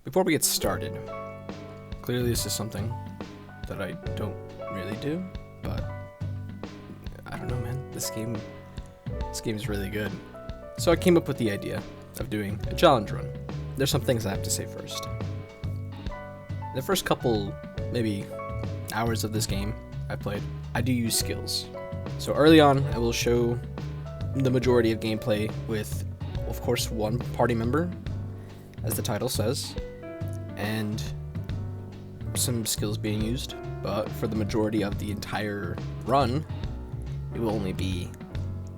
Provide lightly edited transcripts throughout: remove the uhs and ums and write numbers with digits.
Before we get started, clearly this is something that I don't really do, but I don't know, man. This game is really good. So I came up with the idea of doing a challenge run. There's some things I have to say first. The first couple, maybe hours of this game I played, I do use skills. So early on, I will show the majority of gameplay with, of course, one party member, as the title says, and some skills being used. But for the majority of the entire run, it will only be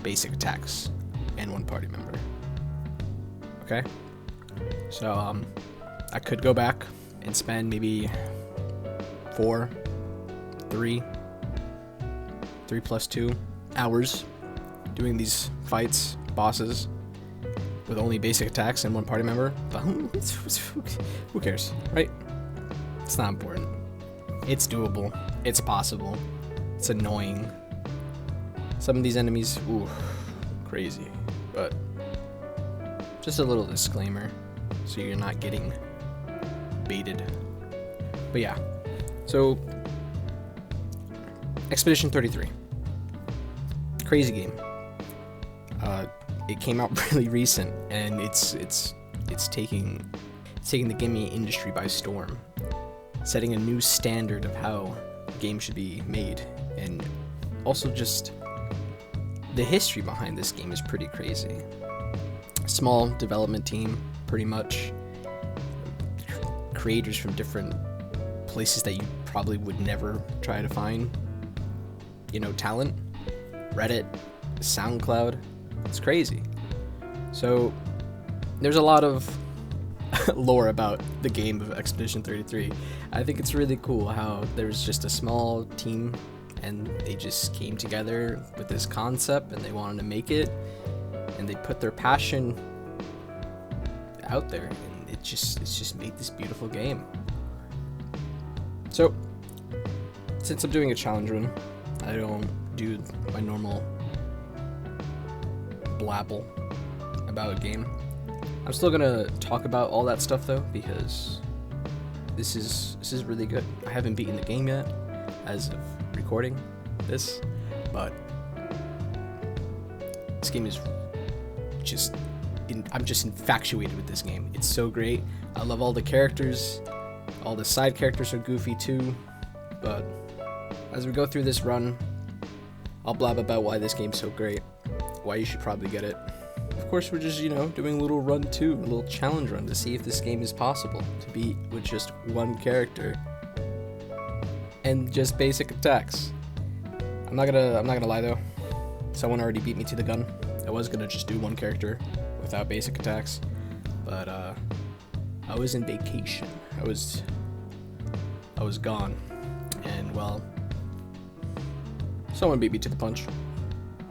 basic attacks and one party member. Okay? So, I could go back and spend maybe 3 plus 2 hours doing these fights, bosses, with only basic attacks and one party member, but who cares, right? It's not important. It's doable. It's possible. It's annoying. Some of these enemies, ooh, crazy. But just a little disclaimer, so you're not getting baited. But yeah, so Expedition 33, crazy game. It came out really recent, and it's taking the gaming industry by storm, setting a new standard of how games should be made, and also just the history behind this game is pretty crazy. Small development team, pretty much. Creators from different places that you probably would never try to find. You know, talent, Reddit, SoundCloud. It's crazy. So there's a lot of lore about the game of Expedition 33. I think it's really cool how there's just a small team and they just came together with this concept and they wanted to make it, and they put their passion out there, and it's just made this beautiful game. So since I'm doing a challenge run, I don't do my normal blabble about a game. I'm still gonna talk about all that stuff though, because this is really good. I haven't beaten the game yet as of recording this, but this game is just I'm just infatuated with this game. It's so great. I love all the characters. All the side characters are goofy too, but as we go through this run, I'll blab about why this game's so great, why you should probably get it. Of course, we're just, doing a little run too, a little challenge run to see if this game is possible to beat with just one character and just basic attacks. I'm not gonna lie though. Someone already beat me to the gun. I was gonna just do one character without basic attacks, but I was in vacation. I was gone, and well, someone beat me to the punch.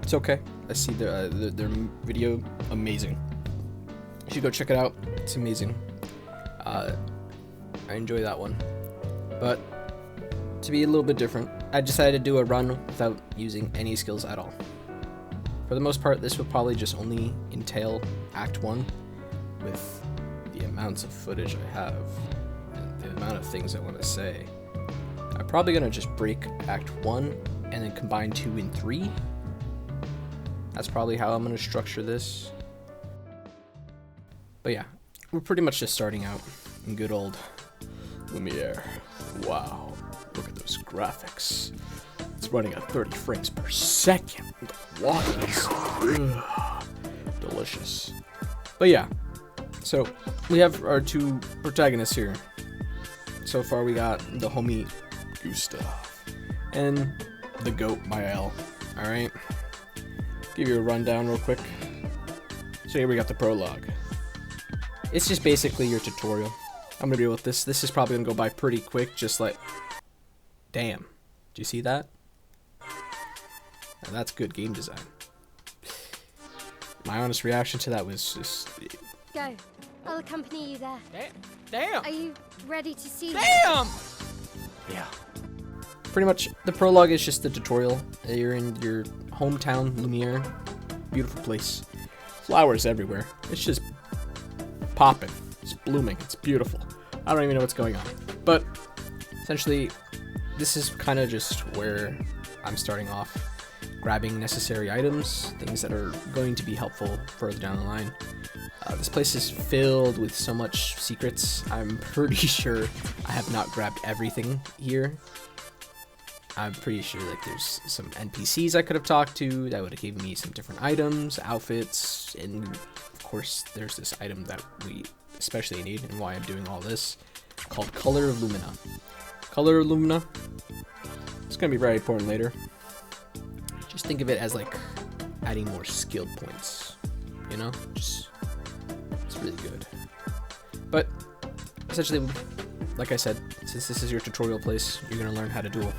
It's okay. I see their video, amazing. You should go check it out. It's amazing. I enjoy that one. But to be a little bit different, I decided to do a run without using any skills at all. For the most part, this will probably just only entail Act 1, with the amounts of footage I have and the amount of things I want to say. I'm probably gonna just break Act 1 and then combine 2 and 3. That's probably how I'm gonna structure this. But yeah, we're pretty much just starting out in good old Lumiere. Wow, look at those graphics. It's running at 30 frames per second. What is delicious. But yeah, so we have our two protagonists here. So far we got the homie Gustav and the goat Mael. Alright, give you a rundown real quick. So here we got the prologue. It's just basically your tutorial. I'm gonna deal with this. This is probably gonna go by pretty quick, just like, damn, do you see that? Now that's good game design. My honest reaction to that was just... Go. I'll accompany you there. Damn! Are you ready to see Damn! Yeah. Pretty much, the prologue is just the tutorial. You're in your hometown, Lumiere. Beautiful place. Flowers everywhere. It's just popping. It's blooming. It's beautiful. I don't even know what's going on. But essentially, this is kind of just where I'm starting off, grabbing necessary items, things that are going to be helpful further down the line. This place is filled with so much secrets. I'm pretty sure I have not grabbed everything here. I'm pretty sure like there's some NPCs I could have talked to that would have given me some different items, outfits, and of course there's this item that we especially need and why I'm doing all this, called Color of Lumina. Color of Lumina, it's going to be very important later. Just think of it as like adding more skill points, you know? Just, it's really good. But essentially, like I said, since this is your tutorial place, you're going to learn how to duel.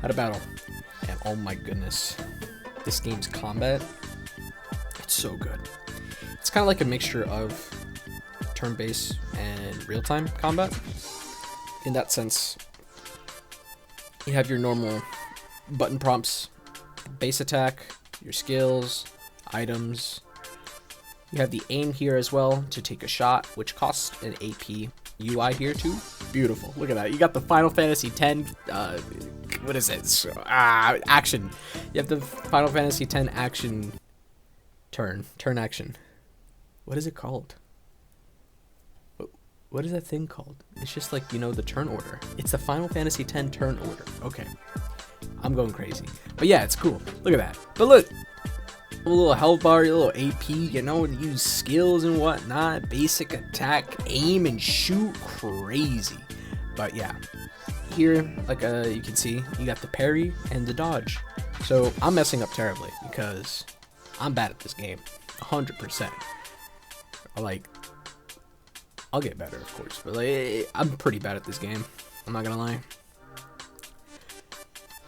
How to battle. And oh my goodness, this game's combat, it's so good. It's kind of like a mixture of turn-based and real-time combat. In that sense, you have your normal button prompts, base attack, your skills, items. You have the aim here as well to take a shot, which costs an AP UI here too. Beautiful. Look at that. You got the Final Fantasy X. What is it? Action. You have the Final Fantasy X action turn action. What is it called? What is that thing called? It's just like, you know, the turn order. It's the Final Fantasy X turn order. Okay. I'm going crazy. But yeah, it's cool. Look at that. But look, a little health bar, a little AP, you know, use skills and whatnot. Basic attack, aim and shoot. Crazy. But yeah. Here, like you can see, you got the parry and the dodge. So I'm messing up terribly because I'm bad at this game, 100%. Like, I'll get better, of course, but like, I'm pretty bad at this game. I'm not gonna lie.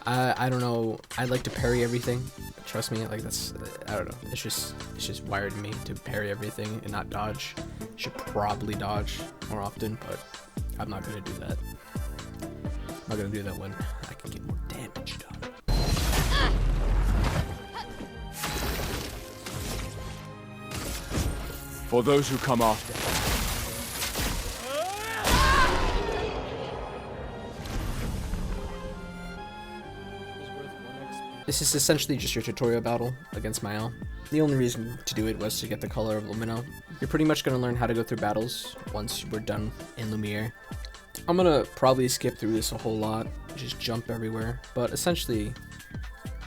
I don't know. I like to parry everything. Trust me, like that's, I don't know. It's just wired in me to parry everything and not dodge. Should probably dodge more often, but I'm not gonna do that. I'm not gonna do that when I can get more damage done. For those who come after. This is essentially just your tutorial battle against Mael. The only reason to do it was to get the Color of Lumina. You're pretty much gonna learn how to go through battles once we're done in Lumiere. I'm gonna probably skip through this a whole lot, just jump everywhere, but essentially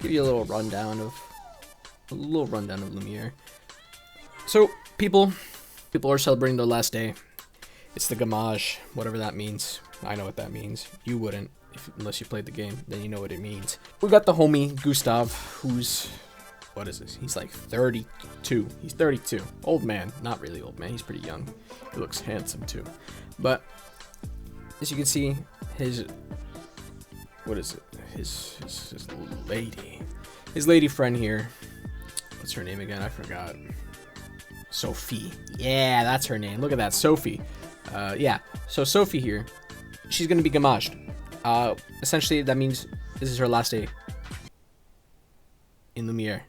give you a little rundown of Lumiere. So people are celebrating their last day. It's the Gamage, whatever that means. I know what that means. You wouldn't, unless you played the game, then you know what it means. We got the homie Gustav, who's, what is this? He's like 32. He's 32. Old man, not really old man. He's pretty young. He looks handsome too, but. As you can see, his lady friend here. What's her name again? I forgot. Sophie. Yeah, that's her name. Look at that, Sophie. Yeah. So Sophie here, she's gonna be gamaged. Essentially, that means this is her last day in Lumiere.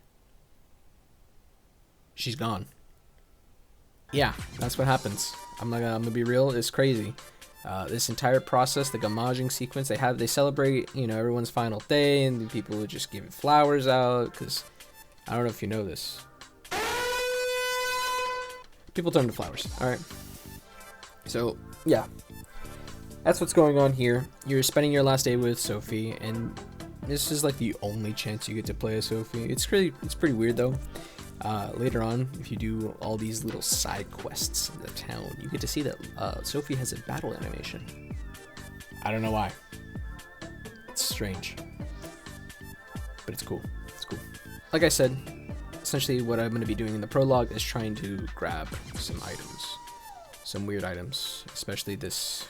She's gone. Yeah, that's what happens. I'm gonna be real. It's crazy. This entire process, the gamaging sequence, they celebrate, you know, everyone's final day, and people would just give flowers out, because I don't know if you know this. People turn to flowers, alright? So, yeah. That's what's going on here. You're spending your last day with Sophie, and this is like the only chance you get to play as Sophie. It's pretty weird though. Later on, if you do all these little side quests in the town, you get to see that Sophie has a battle animation. I don't know why. It's strange. But it's cool. It's cool. Like I said, essentially what I'm going to be doing in the prologue is trying to grab some items. Some weird items. Especially this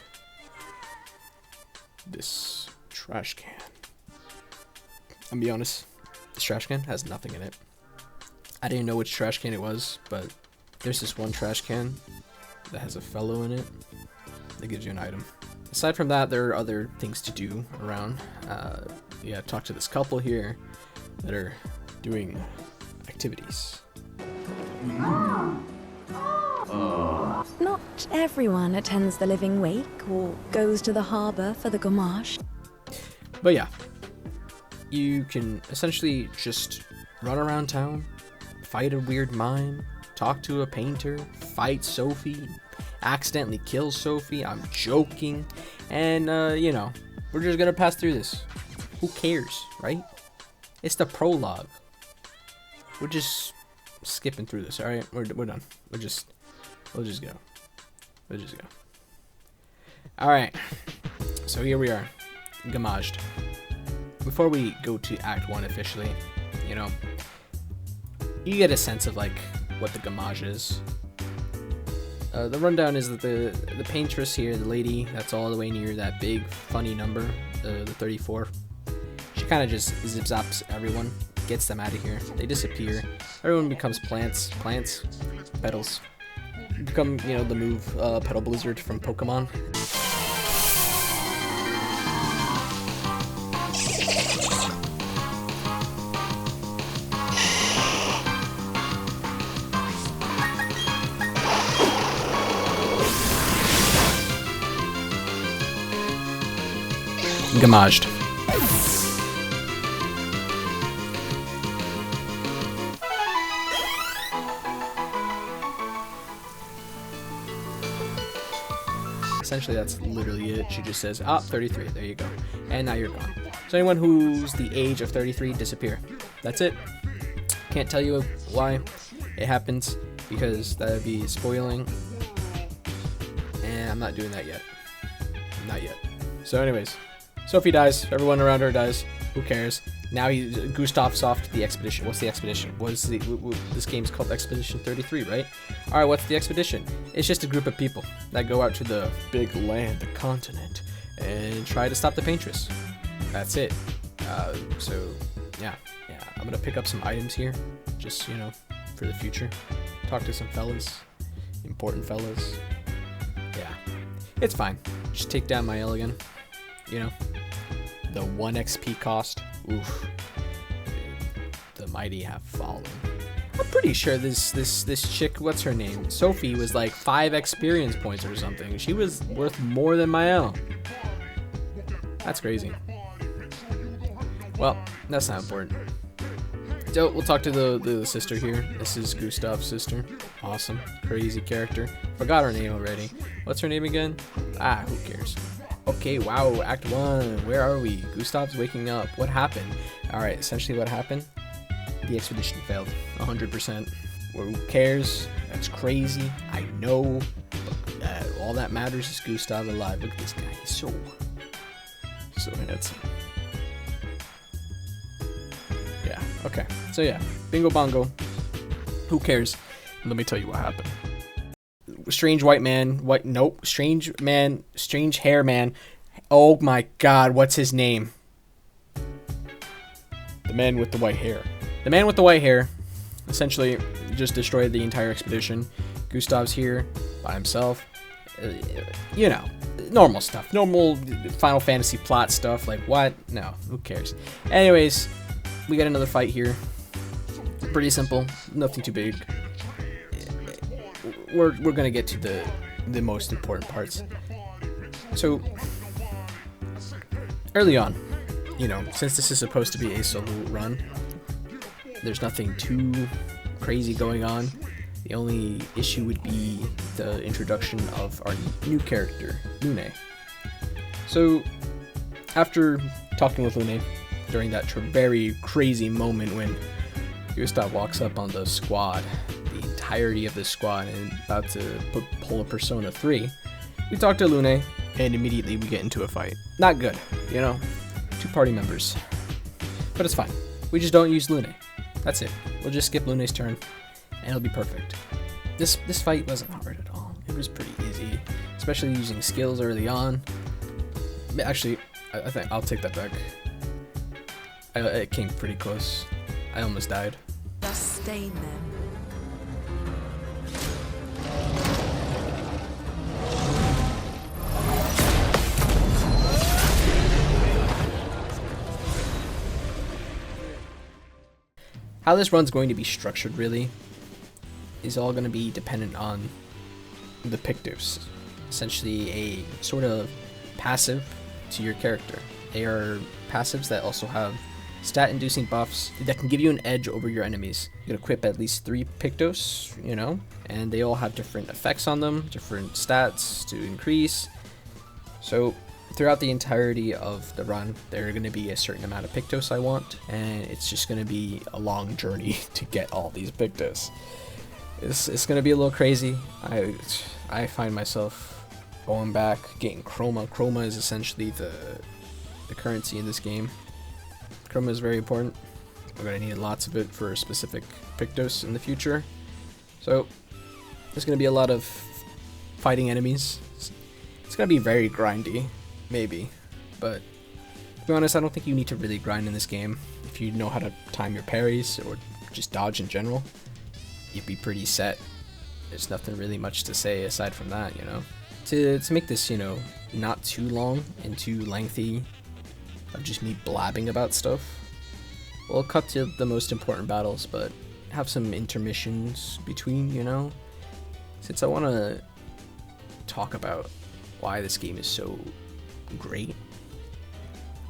trash can. I'll be honest, this trash can has nothing in it. I didn't know which trash can it was, but there's this one trash can that has a fellow in it that gives you an item. Aside from that, there are other things to do around. Yeah, talk to this couple here that are doing activities. Not everyone attends the living wake or goes to the harbor for the gommage. But yeah, you can essentially just run around town, fight a weird mime, talk to a painter, fight Sophie, accidentally kill Sophie. I'm joking. And, you know, we're just gonna pass through this. Who cares, right? It's the prologue. We're just skipping through this, alright? We're done. We'll just go. We'll just go. Alright. So here we are. Gommaged. Before we go to Act 1 officially, you know, you get a sense of, like, what the gommage is. The rundown is that the paintress here, the lady that's all the way near that big funny number, the 34, she kind of just zip-zaps everyone, gets them out of here. They disappear. Everyone becomes plants, petals. Become, you know, the move Petal Blizzard from Pokemon. Gommaged. Essentially, that's literally it. She just says, 33, there you go. And now you're gone. So anyone who's the age of 33, disappear. That's it. Can't tell you why it happens, because that would be spoiling. And I'm not doing that yet. Not yet. So anyways, Sophie dies. Everyone around her dies. Who cares? Now Gustav's off to the expedition. What's the expedition? This game's called Expedition 33, right? Alright, what's the expedition? It's just a group of people that go out to the big land, the continent, and try to stop the paintress. That's it. So, yeah. I'm gonna pick up some items here, just, you know, for the future. Talk to some fellas. Important fellas. Yeah. It's fine. Just take down my Elegant. You know? The 1 XP cost. Oof. The mighty have fallen. I'm pretty sure this chick, what's her name? Sophie was like 5 experience points or something. She was worth more than my own. That's crazy. Well, that's not important. So we'll talk to the sister here. This is Gustav's sister. Awesome. Crazy character. Forgot her name already. What's her name again? Who cares? Okay, wow, Act 1, where are we? Gustav's waking up. What happened? Alright, essentially what happened? The expedition failed, 100%. Well, who cares? That's crazy, I know. But, all that matters is Gustav alive. Look at this guy, he's so handsome. Yeah, okay. So yeah, bingo bongo. Who cares? Let me tell you what happened. Strange white man, strange hair man. Oh my god, what's his name? The man with the white hair. The man with the white hair essentially just destroyed the entire expedition. Gustav's here by himself. You know, normal stuff. Normal Final Fantasy plot stuff. Like, what? No, who cares? Anyways, we got another fight here. Pretty simple. Nothing too big. We're gonna get to the most important parts. So early on, you know, since this is supposed to be a solo run, there's nothing too crazy going on. The only issue would be the introduction of our new character, Lune. So after talking with Lune during that very crazy moment when Gustav walks up on the squad, the entirety of the squad, and about to pull a Persona 3, we talk to Lune, and immediately we get into a fight. Not good, you know? 2 party members. But it's fine. We just don't use Lune. That's it. We'll just skip Lune's turn, and it'll be perfect. This fight wasn't hard at all. It was pretty easy, especially using skills early on. Actually, I think I'll take that back. It came pretty close. I almost died. Sustain them. How this run's going to be structured really is all going to be dependent on the Pictos, essentially a sort of passive to your character. They are passives that also have stat-inducing buffs that can give you an edge over your enemies. You can equip at least 3 Pictos, you know, and they all have different effects on them, different stats to increase. So throughout the entirety of the run, there are going to be a certain amount of Pictos I want, and it's just going to be a long journey to get all these Pictos. It's going to be a little crazy. I find myself going back, getting Chroma. Chroma is essentially the currency in this game. Chroma is very important. We're going to need lots of it for specific Pictos in the future. So there's going to be a lot of fighting enemies. It's going to be very grindy, maybe. But to be honest, I don't think you need to really grind in this game. If you know how to time your parries or just dodge in general, you'd be pretty set. There's nothing really much to say aside from that, you know. To make this, you know, not too long and too lengthy of just me blabbing about stuff, we'll cut to the most important battles, but have some intermissions between, you know, since I want to talk about why this game is so great.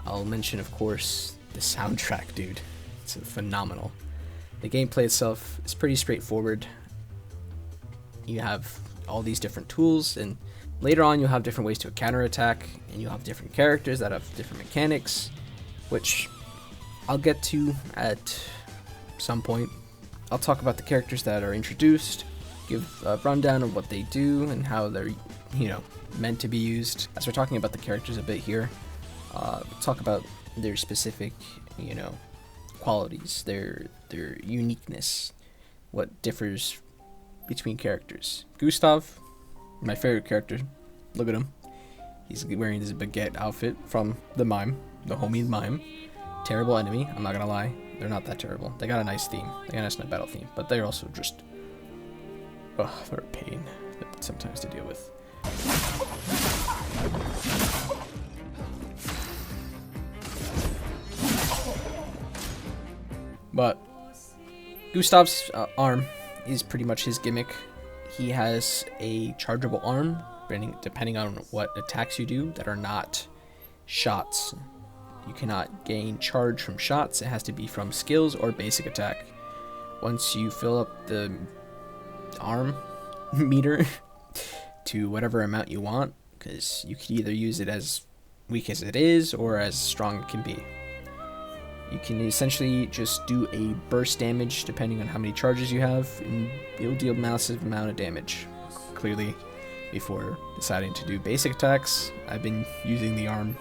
I'll mention, of course, the soundtrack, dude. It's phenomenal. The gameplay itself is pretty straightforward. You have all these different tools, and later on you'll have different ways to counterattack, and you'll have different characters that have different mechanics, which I'll get to at some point. I'll talk about the characters that are introduced, give a rundown of what they do and how they're, you know, meant to be used. As we're talking about the characters a bit here, talk about their specific, you know, qualities, their uniqueness, what differs between characters. Gustav, my favorite character. Look at him. He's wearing this baguette outfit from the mime, the homie mime. Terrible enemy, I'm not gonna lie. They're not that terrible. They got a nice theme. They got a nice battle theme, but they're also just, they're a pain sometimes to deal with. But Gustav's arm is pretty much his gimmick. He has a chargeable arm, depending on what attacks you do that are not shots. You cannot gain charge from shots. It has to be from skills or basic attack. Once you fill up the arm meter to whatever amount you want, because you can either use it as weak as it is or as strong it can be. You can essentially just do a burst damage depending on how many charges you have, and it'll deal a massive amount of damage. Clearly, before deciding to do basic attacks, I've been using the arm.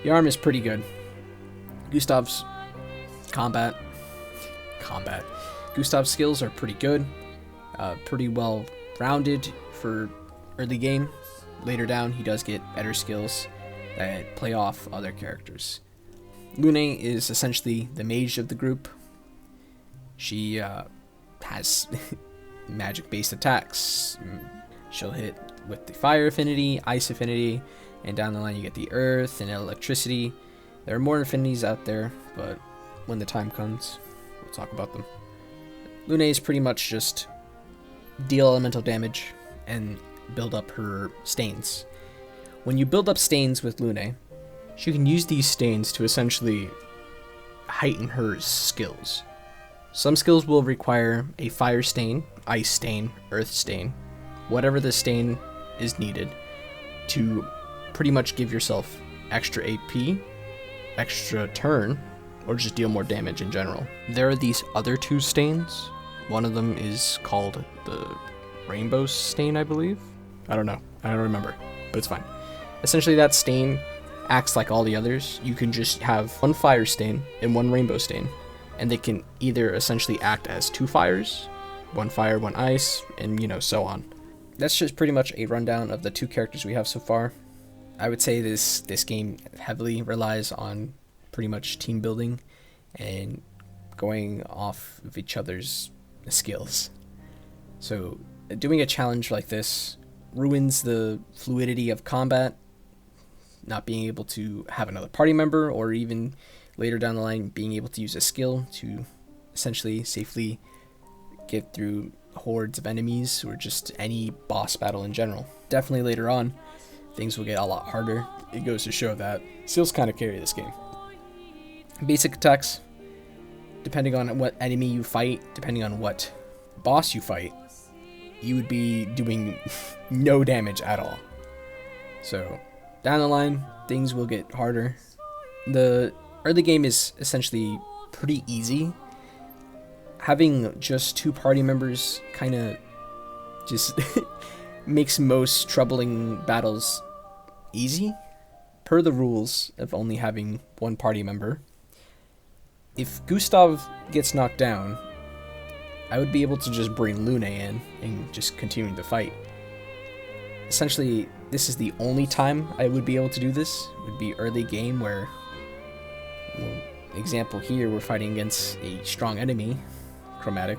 The arm is pretty good. Gustav's Gustav's skills are pretty good, pretty well rounded for early game. Later down, he does get better skills that play off other characters. Lune is essentially the mage of the group. She has magic-based attacks. She'll hit with the fire affinity, ice affinity, and down the line you get the earth and electricity. There are more affinities out there, but when the time comes, we'll talk about them. Lune is pretty much just deal elemental damage and build up her stains. When you build up stains with Lune, she can use these stains to essentially heighten her skills. Some skills will require a fire stain, ice stain, earth stain, whatever the stain is needed to pretty much give yourself extra AP, extra turn, or just deal more damage in general. There are these other two stains. One of them is called the rainbow stain, I believe. I don't know. I don't remember, but it's fine. Essentially, that stain acts like all the others. You can just have one fire stain and one rainbow stain, and they can either essentially act as two fires, one fire, one ice, and you know, so on. That's just pretty much a rundown of the two characters we have so far. I would say this game heavily relies on pretty much team building and going off of each other's skills. So doing a challenge like this ruins the fluidity of combat, not being able to have another party member, or even later down the line being able to use a skill to essentially safely get through hordes of enemies or just any boss battle in general. Definitely later on, things will get a lot harder. It goes to show that skills kind of carry this game. Basic attacks, depending on what enemy you fight, depending on what boss you fight, you would be doing no damage at all. So down the line, things will get harder. The early game is essentially pretty easy. Having just 2 party members kind of just makes most troubling battles easy, per the rules of only having 1 party member. If Gustav gets knocked down, I would be able to just bring Lune in and just continue the fight. Essentially, this is the only time I would be able to do this. It would be early game where, well, example here, we're fighting against a strong enemy, chromatic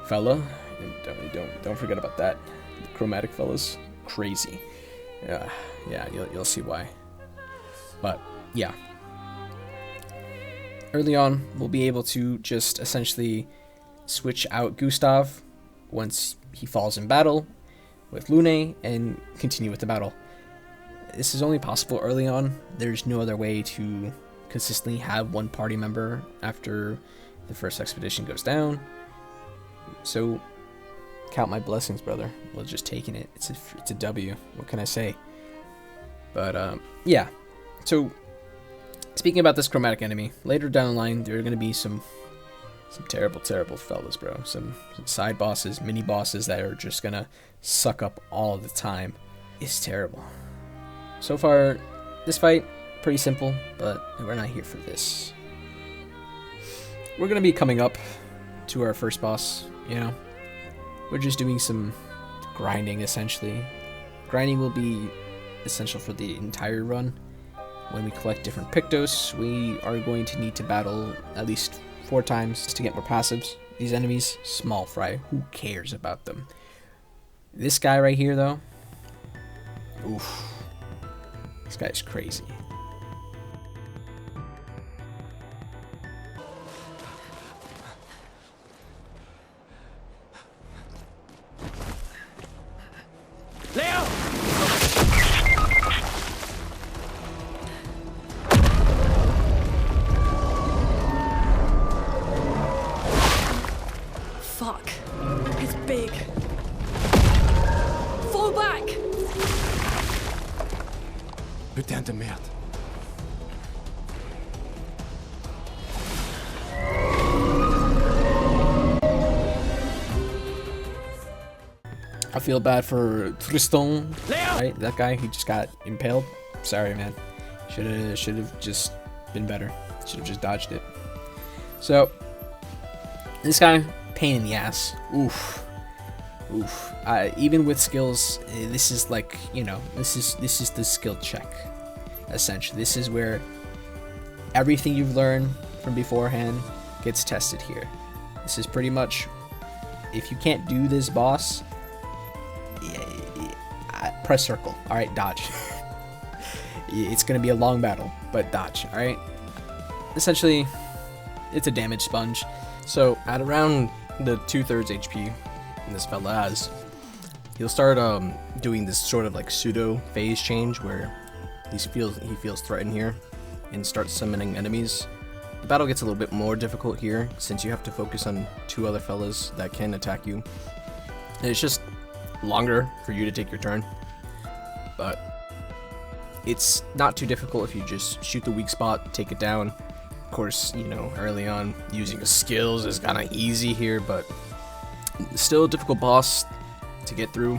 fella. And don't forget about that. The chromatic fella's crazy. Yeah, you'll see why. But yeah. Early on, we'll be able to just essentially switch out Gustav once he falls in battle with Lune and continue with the battle. This is only possible early on. There's no other way to consistently have 1 party member after the first expedition goes down. So count my blessings, brother. We're just taking it. It's a W. What can I say? But yeah. So speaking about this chromatic enemy, later down the line, there are going to be some terrible fellas, bro. Some side bosses, mini bosses that are just going to suck up all the time. It's terrible. So far, this fight, pretty simple, but we're not here for this. We're going to be coming up to our first boss, you know. We're just doing some grinding, essentially. Grinding will be essential for the entire run. When we collect different Pictos, we are going to need to battle at least 4 times to get more passives. These enemies, small fry. Who cares about them? This guy right here, though. Oof. This guy is crazy. Fuck. It's big. Fall back! Putain de merde. I feel bad for Tristan, right? That guy who just got impaled. Sorry, man. Should have just been better. Should have just dodged it. So this guy, pain in the ass. Oof. Even with skills, this is like, you know, this is the skill check. Essentially, this is where everything you've learned from beforehand gets tested here. This is pretty much, if you can't do this boss, press circle. All right, dodge. It's gonna be a long battle, but dodge. All right. Essentially, it's a damage sponge. So at around the 2/3 HP this fella has, he'll start doing this sort of like pseudo phase change where he feels threatened here and starts summoning enemies. The battle gets a little bit more difficult here since you have to focus on 2 other fellas that can attack you. And it's just longer for you to take your turn, but it's not too difficult if you just shoot the weak spot, take it down. Of course, you know, early on using the skills is kind of easy here, but still a difficult boss to get through.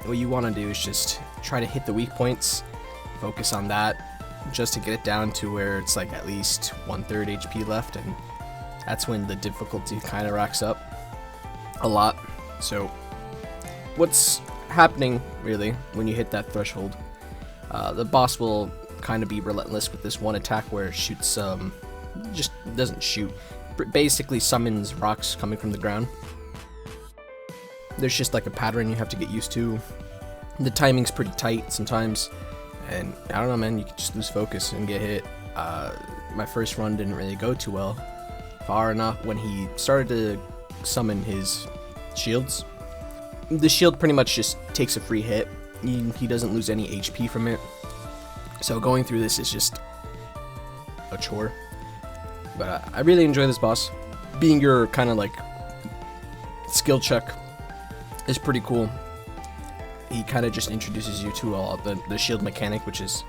What you want to do is just try to hit the weak points, focus on that, just to get it down to where it's like at least 1/3 HP left, and that's when the difficulty kind of racks up a lot. So what's happening really when you hit that threshold, the boss will kind of be relentless with this one attack where it shoots, just doesn't shoot, basically summons rocks coming from the ground. There's just like a pattern you have to get used to. The timing's pretty tight sometimes, and I don't know, man, you can just lose focus and get hit. My first run didn't really go too well. Far enough when he started to summon his shields. The shield pretty much just takes a free hit. He doesn't lose any HP from it. So going through this is just a chore. But I really enjoy this boss. Being your kind of like skill check is pretty cool. He kind of just introduces you to the shield mechanic, which is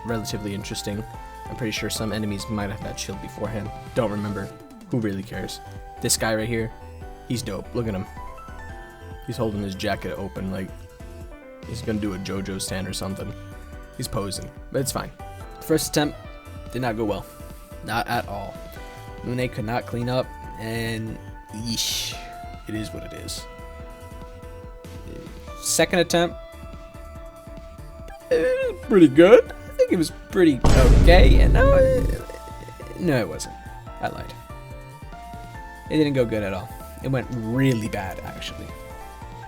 relatively interesting. I'm pretty sure some enemies might have had shield beforehand. Don't remember. Who really cares? This guy right here, he's dope. Look at him. He's holding his jacket open like he's gonna do a JoJo stand or something. He's posing, but it's fine. First attempt did not go well. Not at all. Lune could not clean up, and yeesh, it is what it is. Second attempt, pretty good. I think it was pretty okay. And no, it wasn't. I lied. It didn't go good at all. It went really bad, actually.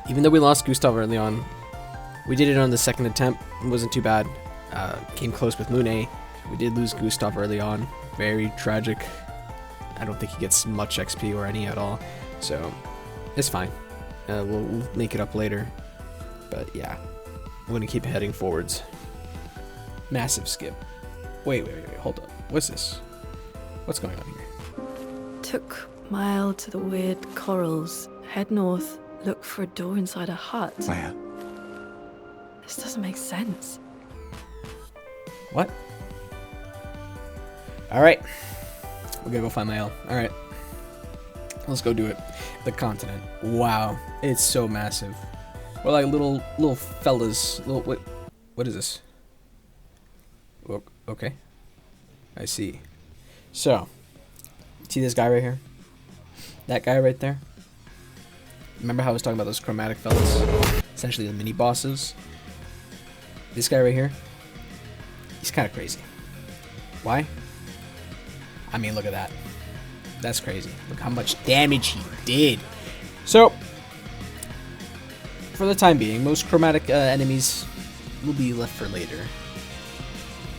Even though we lost Gustav early on, we did it on the second attempt. It wasn't too bad. Came close with Lune. We did lose Gustav early on. Very tragic. I don't think he gets much XP or any at all. So, it's fine. We'll make it up later. But yeah, I'm going to keep heading forwards. Massive skip. Wait, hold up. What's this? What's going on here? Took mile to the weird corals. Head north. Look for a door inside a hut. Where? This doesn't make sense. What? Alright. We're gonna go find Mael. Alright. Let's go do it. The continent. Wow. It's so massive. We're like little fellas. What is this? Okay. I see. So, see this guy right here? That guy right there? Remember how I was talking about those chromatic fellas? Essentially the mini bosses. This guy right here, he's kind of crazy. Why? I mean, look at that. That's crazy. Look how much damage he did. So, for the time being, most chromatic enemies will be left for later.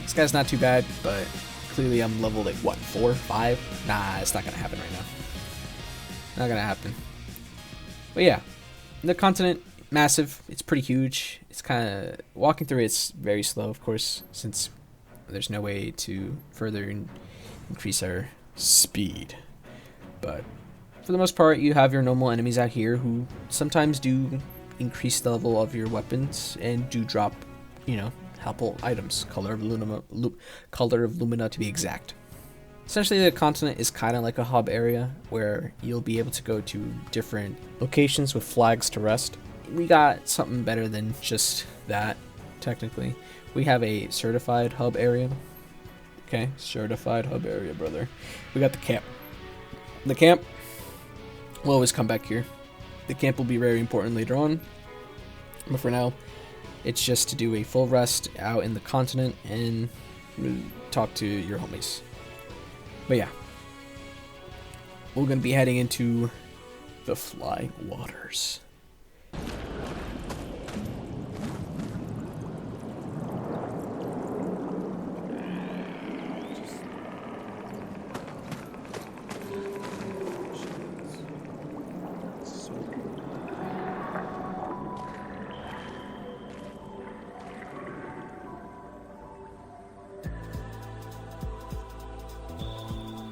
This guy's not too bad, but clearly I'm level like what, 4, 5? Nah, it's not gonna happen right now. Not gonna happen. But yeah, the continent, massive. It's pretty huge. It's kind of walking through it's very slow, of course, since there's no way to further increase our speed. But for the most part, you have your normal enemies out here who sometimes do increase the level of your weapons and do drop, you know, helpful items. Color of Lumina to be exact. Essentially, the continent is kind of like a hub area where you'll be able to go to different locations with flags to rest. We got something better than just that, technically. We have a certified hub area. Okay, certified hub area, brother. We got the camp. The camp will always come back here. The camp will be very important later on. But for now, it's just to do a full rest out in the continent and talk to your homies. But yeah, we're going to be heading into the Flying Waters.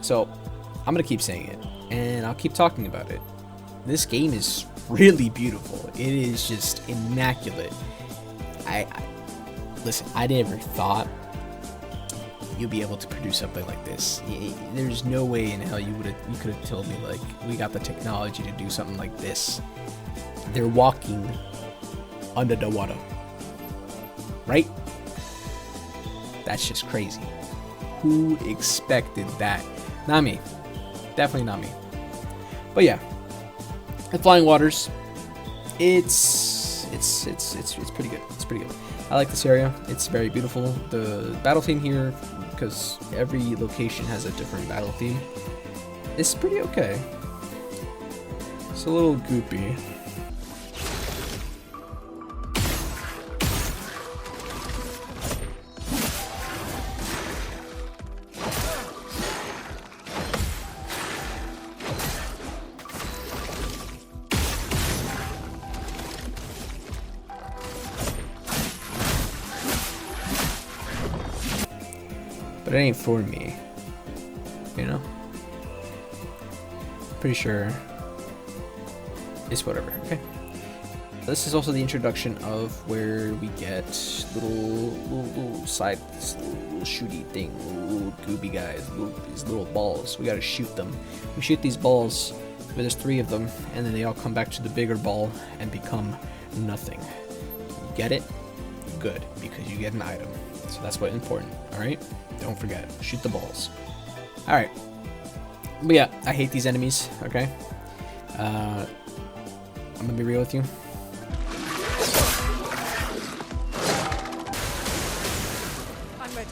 So, I'm going to keep saying it, and I'll keep talking about it. This game is really beautiful. It is just immaculate. Listen, I never thought you'd be able to produce something like this. There's no way in hell you could have told me, like, we got the technology to do something like this. They're walking under the water. Right? That's just crazy. Who expected that? Not me. Definitely not me. But yeah, the Flying Waters. It's pretty good. It's pretty good. I like this area. It's very beautiful. The battle theme here, because every location has a different battle theme, it's pretty okay. It's a little goopy. But it ain't for me. You know? Pretty sure it's whatever, okay? This is also the introduction of where we get little side, little shooty thing, little gooby guys, these little balls. We gotta shoot them. We shoot these balls, but there's 3 of them, and then they all come back to the bigger ball and become nothing. You get it? Good, because you get an item. So that's what's important, alright? Don't forget, shoot the balls. Alright. But yeah, I hate these enemies, okay? I'm gonna be real with you. I'm ready.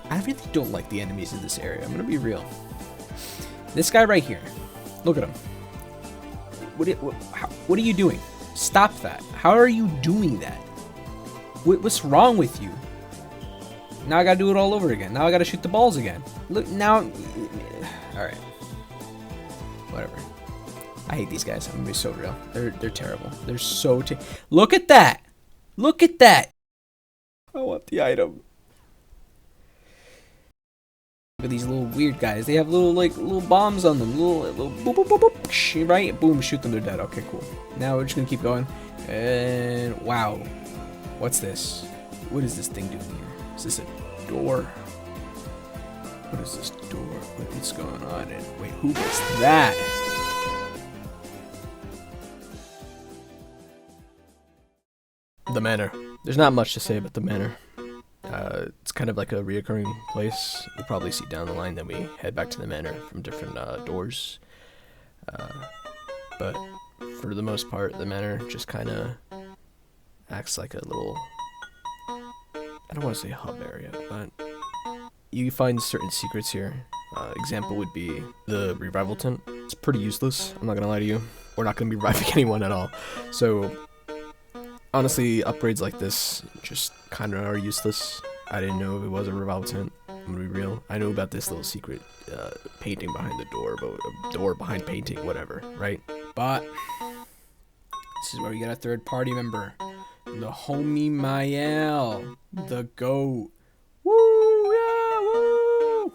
I really don't like the enemies in this area. I'm gonna be real. This guy right here. Look at him. What are you doing? Stop that. How are you doing that? What's wrong with you? Now I gotta do it all over again. Now I gotta shoot the balls again. Look, now... Alright. Whatever. I hate these guys. I'm gonna be so real. They're terrible. They're so Look at that! Look at that! I want the item. Look at these little weird guys. They have little bombs on them. Little boop boop boop boop. Right? Boom, shoot them, they're dead. Okay, cool. Now we're just gonna keep going. And wow. What's this? What is this thing doing here? Is this a door? What is this door? What's going on? And wait, who is that? The manor. There's not much to say about the manor. It's kind of like a reoccurring place. You'll probably see down the line that we head back to the manor from different doors. But for the most part, the manor just kind of acts like a little... I don't want to say hub area, but you find certain secrets here. Example would be the revival tent. It's pretty useless, I'm not gonna lie to you. We're not gonna be reviving anyone at all. So, honestly, upgrades like this just kind of are useless. I didn't know it was a revival tent. I'm gonna be real. I know about this little secret painting behind the door, but a door behind painting, whatever, right? But this is where we get a third party member. The homie Mael, the goat. Woo! Yeah! Woo!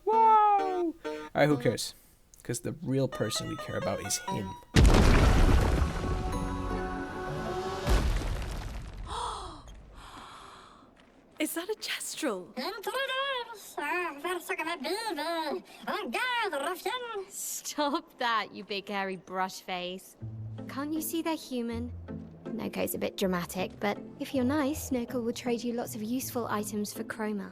Wow! Alright, who cares? Because the real person we care about is him. Is that a gestural? Stop that, you big hairy brush face. Can't you see they're human? Noko's a bit dramatic, but if you're nice, Noko will trade you lots of useful items for chroma.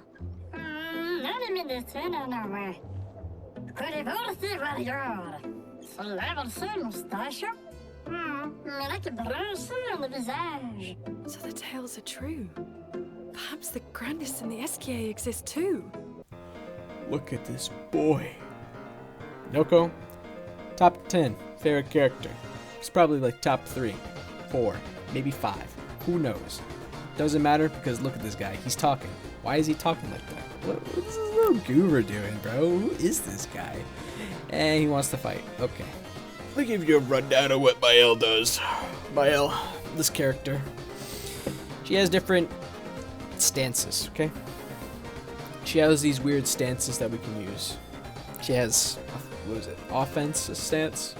So the tales are true. Perhaps the grandest in the SKA exist too. Look at this boy. Noko, top 10 favorite character. It's probably like top 3, 4, maybe 5. Who knows? Doesn't matter because look at this guy. He's talking. Why is he talking like that? What's this little goober doing, bro? Who is this guy? And he wants to fight. Okay. Let me give you a rundown of what Mael does. Mael, this character, she has different stances, okay? She has these weird stances that we can use. She has, what is it? Offensive stance,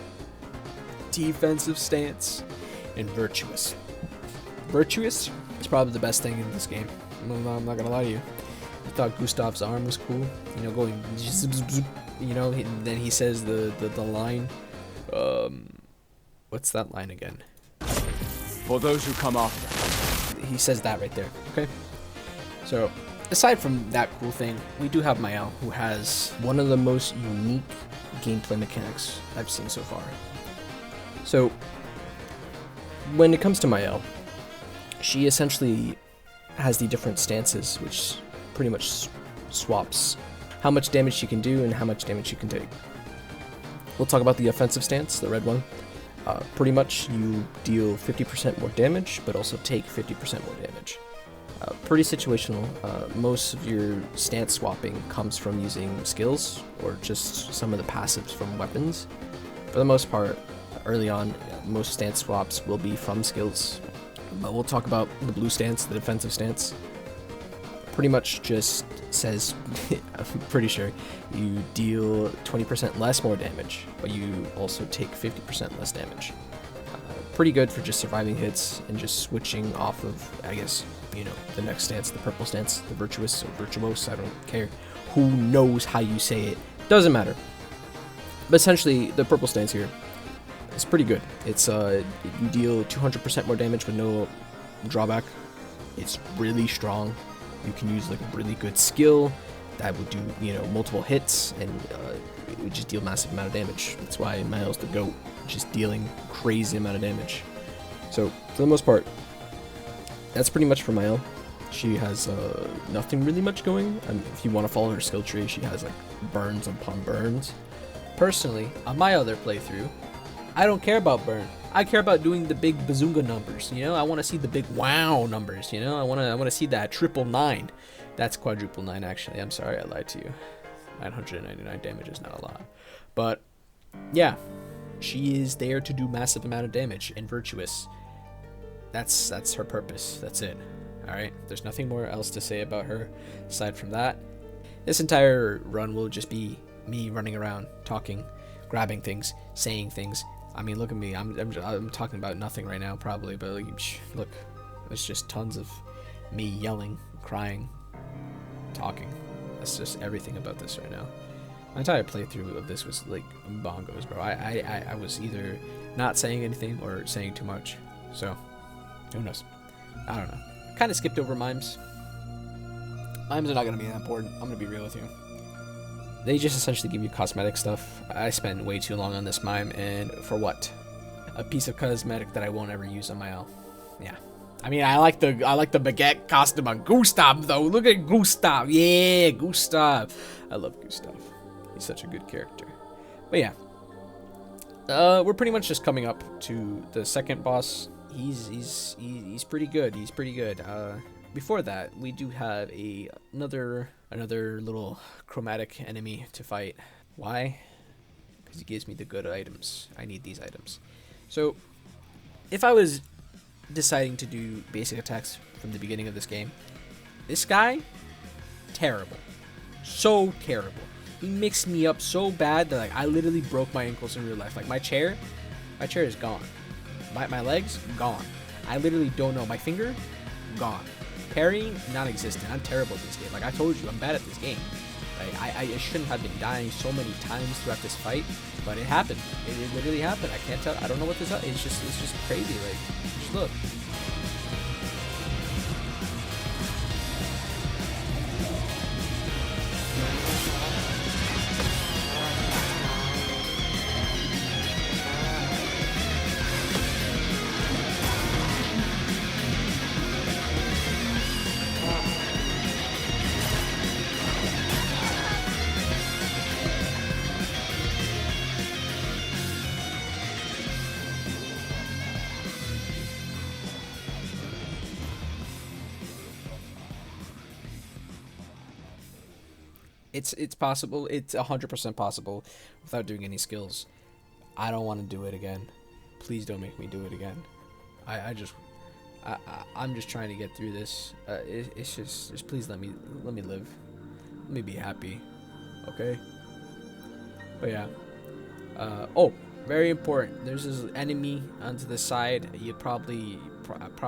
defensive stance, and virtuous. Virtuous is probably the best thing in this game. I'm not gonna lie to you. I thought Gustav's arm was cool, you know, going, you know, and then he says the line. What's that line again? For those who come after. He says that right there, okay? So, aside from that cool thing, we do have Mael, who has one of the most unique gameplay mechanics I've seen so far. So, when it comes to Mael, she essentially has the different stances, which pretty much swaps how much damage she can do and how much damage she can take. We'll talk about the offensive stance, the red one. Pretty much you deal 50% more damage, but also take 50% more damage. Pretty situational. Most of your stance swapping comes from using skills or just some of the passives from weapons. For the most part, early on, most stance swaps will be from skills. But we'll talk about the blue stance, the defensive stance. Pretty much just says, I'm pretty sure, you deal 20% less more damage, but you also take 50% less damage. Pretty good for just surviving hits and just switching off of, I guess, you know, the next stance, the purple stance, the virtuous or virtuose, I don't care. Who knows how you say it? Doesn't matter. But essentially, the purple stance here is pretty good. It's you deal 200% more damage with no drawback. It's really strong. You can use like a really good skill that would do, you know, multiple hits, and it would just deal massive amount of damage. That's why Miles the GOAT, just dealing crazy amount of damage. So for the most part, that's pretty much for Mael. She has nothing really much going. If you want to follow her skill tree, she has like burns upon burns. Personally, on my other playthrough, I don't care about burn. I care about doing the big bazooka numbers, you know? I want to see the big wow numbers, you know? I want to see that triple 9. That's quadruple 9, actually. I'm sorry, I lied to you. 999 damage is not a lot. But, yeah. She is there to do massive amount of damage and virtuous. That's her purpose. That's it. Alright? There's nothing more else to say about her aside from that. This entire run will just be me running around, talking, grabbing things, saying things. I mean, look at me. I'm talking about nothing right now, probably, but like, look, there's just tons of me yelling, crying, talking. That's just everything about this right now. My entire playthrough of this was like bongos, bro. I was either not saying anything or saying too much. So, who knows? I don't know. Kind of skipped over mimes. Mimes are not going to be that important. I'm going to be real with you. They just essentially give you cosmetic stuff. I spent way too long on this mime, and for what? A piece of cosmetic that I won't ever use on my own. Yeah. I mean, I like the baguette costume on Gustav, though. Look at Gustav. Yeah, Gustav. I love Gustav. He's such a good character. But yeah. We're pretty much just coming up to the second boss. He's pretty good. He's pretty good. Before that, we do have another little chromatic enemy to fight. Why? Because he gives me the good items. I need these items. So, if I was deciding to do basic attacks from the beginning of this game, this guy, terrible. So terrible. He mixed me up so bad that like I literally broke my ankles in real life. Like my chair is gone. My legs, gone. I literally don't know. My finger, gone. Parrying, non-existent. I'm terrible at this game. Like I told you, I'm bad at this game. Like, I shouldn't have been dying so many times throughout this fight, but it happened. It literally happened. I can't tell. I don't know what this is. It's just crazy. Like, just look. It's possible. It's 100% possible without doing any skills. I don't want to do it again. Please don't make me do it again. I'm just trying to get through this. It's just please let me live. Let me be happy. Okay? But yeah. Oh, very important. There's this enemy onto the side. You probably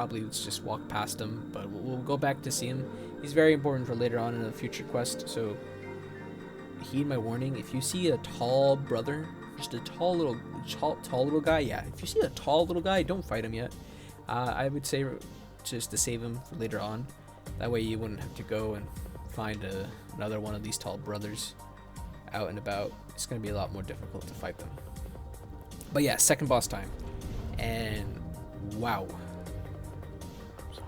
let's just walk past him, but we'll go back to see him. He's very important for later on in a future quest, so heed my warning. If you see a tall brother, just a tall little guy, yeah, if you see a tall little guy, don't fight him yet. I would say just to save him for later on. That way you wouldn't have to go and find another one of these tall brothers out and about. It's going to be a lot more difficult to fight them. But yeah, second boss time. And wow. I'm sorry.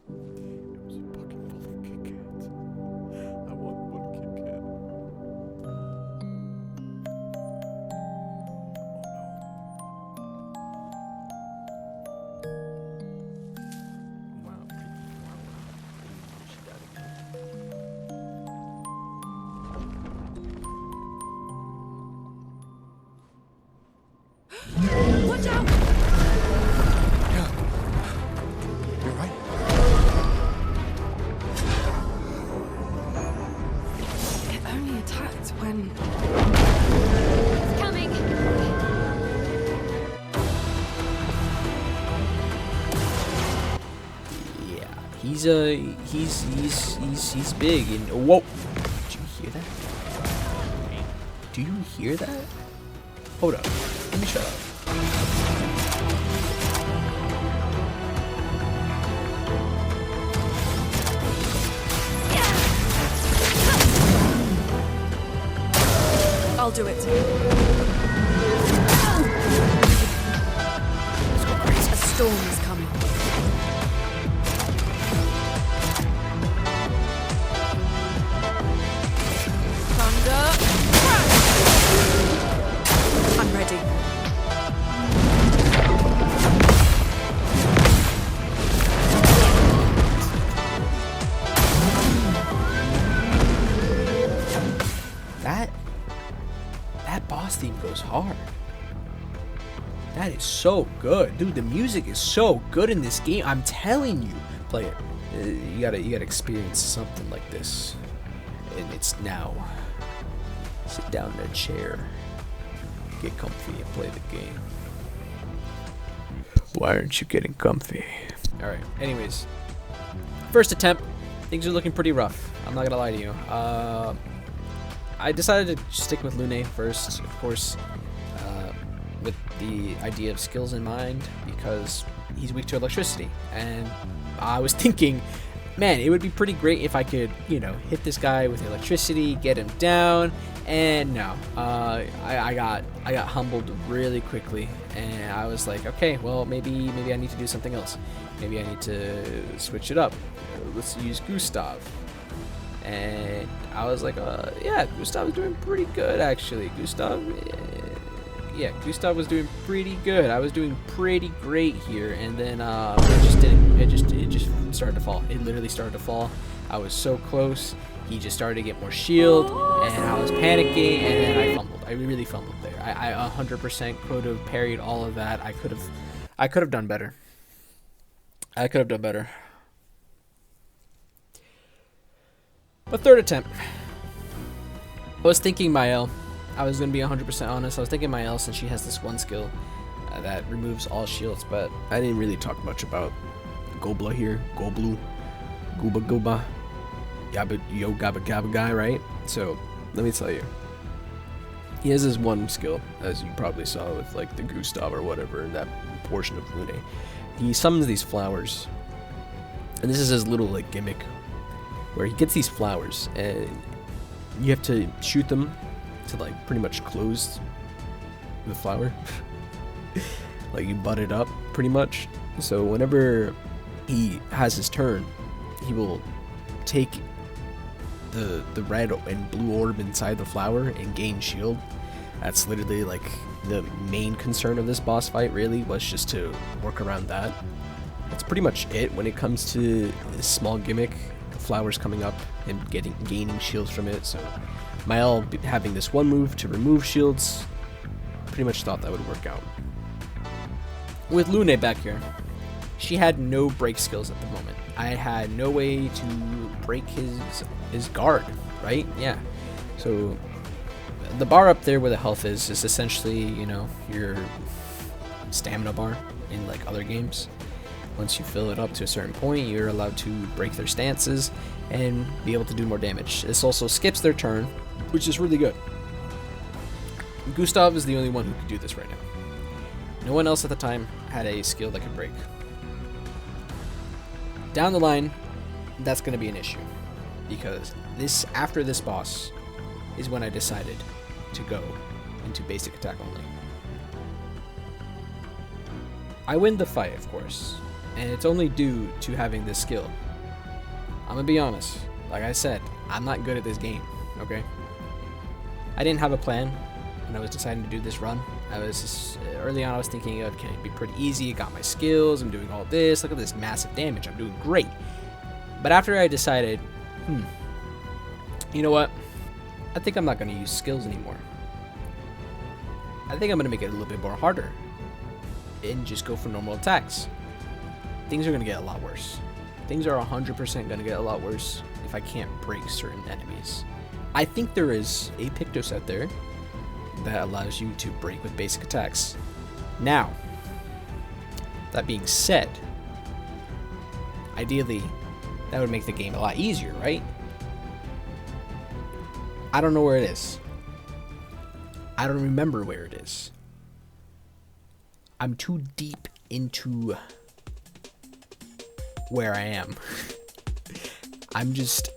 It was a bucket full of Kit Kats. I want one Kit Kat. Oh no. Wow. It's coming. Yeah, he's big and whoa. Did you hear that? Do you hear that? Hold up. Let me shut up. I'll do it. A storm is coming. Thunder. I'm ready. That boss theme goes hard. That is so good, dude. The music is so good in this game. I'm telling you, play it. You gotta experience something like this, and it's now. Sit down in a chair, get comfy, and play the game. Why aren't you getting comfy? All right. Anyways, first attempt. Things are looking pretty rough. I'm not gonna lie to you. I decided to stick with Lune first, of course, with the idea of skills in mind, because he's weak to electricity. And I was thinking, man, it would be pretty great if I could, hit this guy with electricity, get him down. And no, I got humbled really quickly, and I was like, okay, well, maybe I need to do something else. Maybe I need to switch it up. Let's use Gustav. And I was like, yeah, Gustav was doing pretty good, actually. Gustav was doing pretty good. I was doing pretty great here, and then it just started to fall. It literally started to fall. I was so close. He just started to get more shield, and I was panicking, and then I fumbled. I really fumbled there. I 100% could have parried all of that. I could have done better. But third attempt, I was thinking Mael. I was going to be 100% honest. I was thinking Mael, since she has this one skill that removes all shields. But I didn't really talk much about Gobla here. Goblu. Gooba Gooba. Yabba Yo Gabba Gabba guy, right? So, let me tell you. He has this one skill, as you probably saw with like the Gustav or whatever, in that portion of Lune. He summons these flowers. And this is his little like gimmick, where he gets these flowers and you have to shoot them to like pretty much close the flower. Like you butt it up pretty much. So whenever he has his turn, he will take the red and blue orb inside the flower and gain shield. That's literally like the main concern of this boss fight, really, was just to work around that. That's pretty much it when it comes to this small gimmick. Flowers coming up and gaining shields from it. So Mael having this one move to remove shields, pretty much thought that would work out. With Lune back here, she had no break skills at the moment. I had no way to break his guard, right? Yeah. So the bar up there where the health is essentially, your stamina bar in like other games. Once you fill it up to a certain point, you're allowed to break their stances and be able to do more damage. This also skips their turn, which is really good. Gustav is the only one who could do this right now. No one else at the time had a skill that could break. Down the line, that's going to be an issue, because after this boss is when I decided to go into basic attack only. I win the fight, of course, and it's only due to having this skill. I'm gonna be honest, like I said, I'm not good at this game, okay? I didn't have a plan when I was deciding to do this run. Early on I was thinking, okay, it'd be pretty easy, got my skills, I'm doing all this, look at this massive damage, I'm doing great. But after I decided, you know what? I think I'm not gonna use skills anymore. I think I'm gonna make it a little bit more harder and just go for normal attacks. Things are gonna get a lot worse. Things are 100% gonna get a lot worse if I can't break certain enemies. I think there is a Pictos out there that allows you to break with basic attacks. Now, that being said, ideally, that would make the game a lot easier, right? I don't know where it is. I don't remember where it is. I'm too deep into where I am. I'm just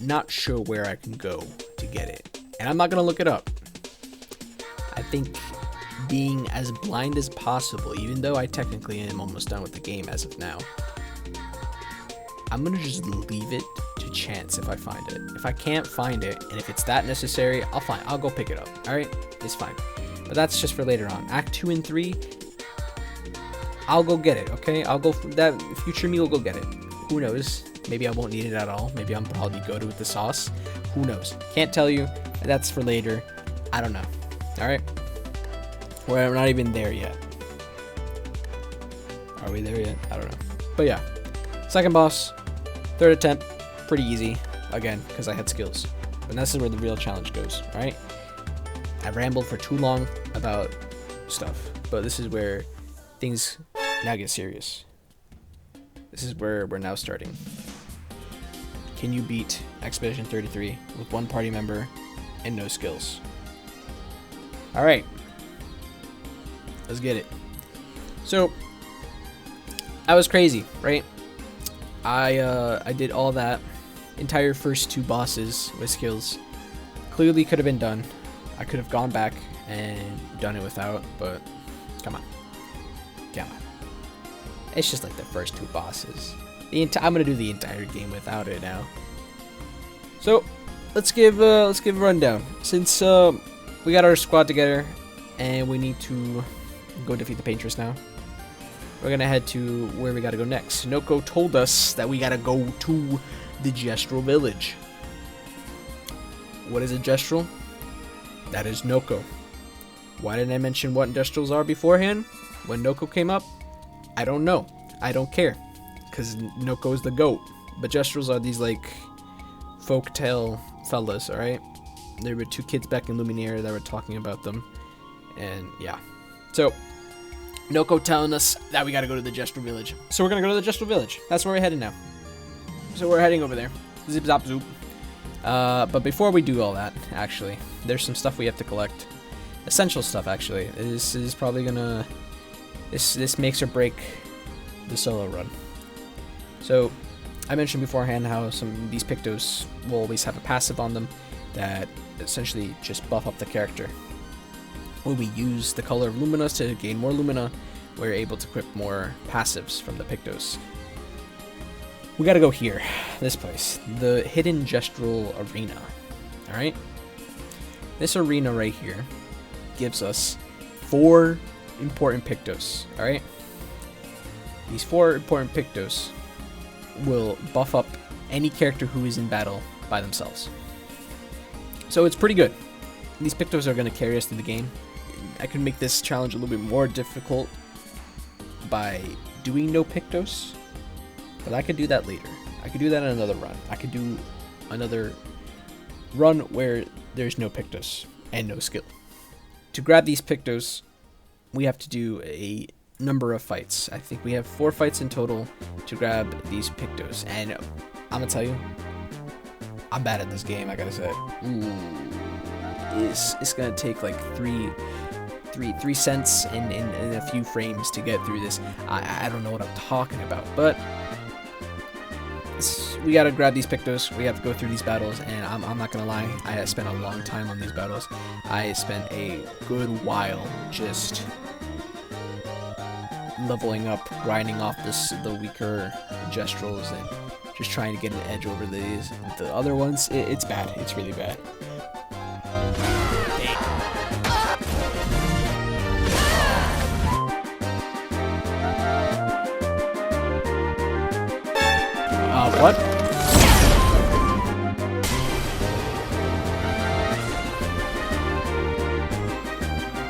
not sure where I can go to get it. And I'm not going to look it up. I think being as blind as possible, even though I technically am almost done with the game as of now, I'm going to just leave it to chance if I find it. If I can't find it, and if it's that necessary, I'll go pick it up. Alright? It's fine. But that's just for later on. Act 2 and 3, I'll go get it, okay? I'll go, that future me will go get it. Who knows? Maybe I won't need it at all. Maybe I'm probably good with the sauce. Who knows? Can't tell you. That's for later. I don't know. Alright? We're not even there yet. Are we there yet? I don't know. But yeah. Second boss. Third attempt. Pretty easy. Again, because I had skills. And this is where the real challenge goes. Alright? I rambled for too long about stuff. But this is where things now get serious. This is where we're now starting. Can you beat Expedition 33 with one party member and no skills? Alright. Let's get it. So, I was crazy, right? I did all that. Entire first 2 bosses with skills. Clearly could have been done. I could have gone back and done it without, but come on. Come on. It's just like the first 2 bosses. I'm gonna do the entire game without it now. So let's give a rundown. Since we got our squad together and we need to go defeat the Paintress now, we're gonna head to where we gotta go next. Noko told us that we gotta go to the Gestural Village. What is a Gestural? That is Noko. Why didn't I mention what Gestrals are beforehand? When Noko came up? I don't know. I don't care. Because Noko is the GOAT. But Gestrals are these, like, folktale fellas, alright? There were 2 kids back in Luminaire that were talking about them. And, yeah. So, Noko telling us that we gotta go to the Gestral Village. So we're gonna go to the Gestral Village. That's where we're heading now. So we're heading over there. Zip, zap, zoop. But before we do all that, actually, there's some stuff we have to collect. Essential stuff, actually. This is probably gonna... This makes or break the solo run. So, I mentioned beforehand how some of these Pictos will always have a passive on them that essentially just buff up the character. When we use the color of Lumina to gain more Lumina, we're able to equip more passives from the Pictos. We gotta go here, this place, the Hidden Gestral Arena. Alright? This arena right here gives us 4 important Pictos. Alright? These 4 important Pictos will buff up any character who is in battle by themselves. So it's pretty good. These Pictos are going to carry us through the game. I can make this challenge a little bit more difficult by doing no Pictos, but I could do that later. I could do that in another run. I could do another run where there's no Pictos and no skill. To grab these Pictos, we have to do a number of fights. I think we have 4 fights in total to grab these Pictos, and I'm gonna tell you, I'm bad at this game, I gotta say. It's gonna take like 3 cents in a few frames to get through this. I don't know what I'm talking about, but we gotta grab these Pictos. We have to go through these battles, and I'm not gonna lie, I spent a long time on these battles. I spent a good while just leveling up, grinding off the weaker Gestrals, and just trying to get an edge over the other ones. It's bad. It's really bad. What?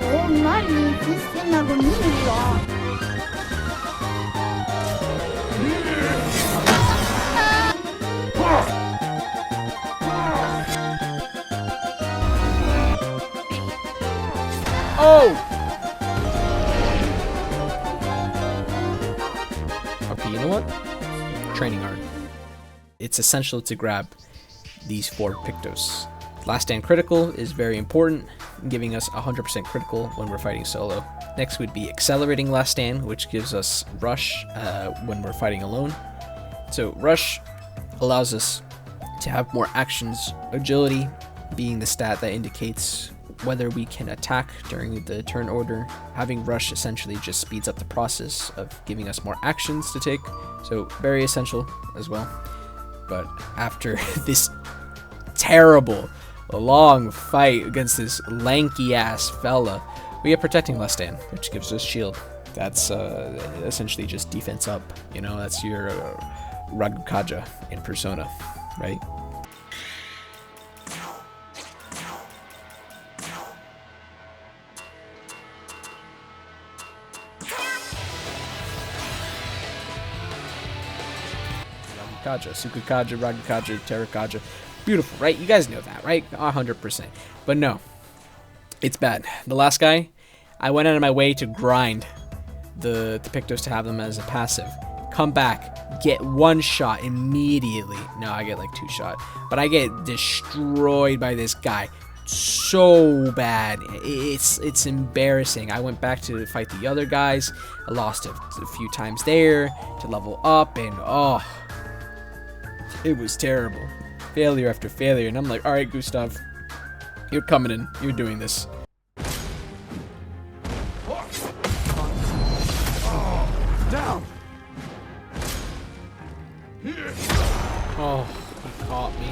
OMORI, system of Meteor. Oh! Okay, you know what? Training art. It's essential to grab these 4 Pictos. Last stand critical is very important, giving us 100% critical when we're fighting solo. Next would be accelerating last stand, which gives us rush when we're fighting alone. So rush allows us to have more actions, agility being the stat that indicates whether we can attack during the turn order. Having rush essentially just speeds up the process of giving us more actions to take, so very essential as well. But after this terrible long fight against this lanky ass fella, we get protecting last stand, which gives us shield. That's essentially just defense up, you know, that's your Ragukaja in Persona, right? Ragukaja, Sukukaja, Ragukaja, Terakaja. Beautiful, right? You guys know that, right? 100%. But no, it's bad. The last guy, I went out of my way to grind the Pictos to have them as a passive. Come back, get 1 shot immediately. No, I get like 2 shot. But I get destroyed by this guy so bad. It's embarrassing. I went back to fight the other guys. I lost a few times there to level up, and oh, it was terrible. Failure after failure, and I'm like, all right, Gustav, you're coming in. You're doing this. Down. Oh, he caught me.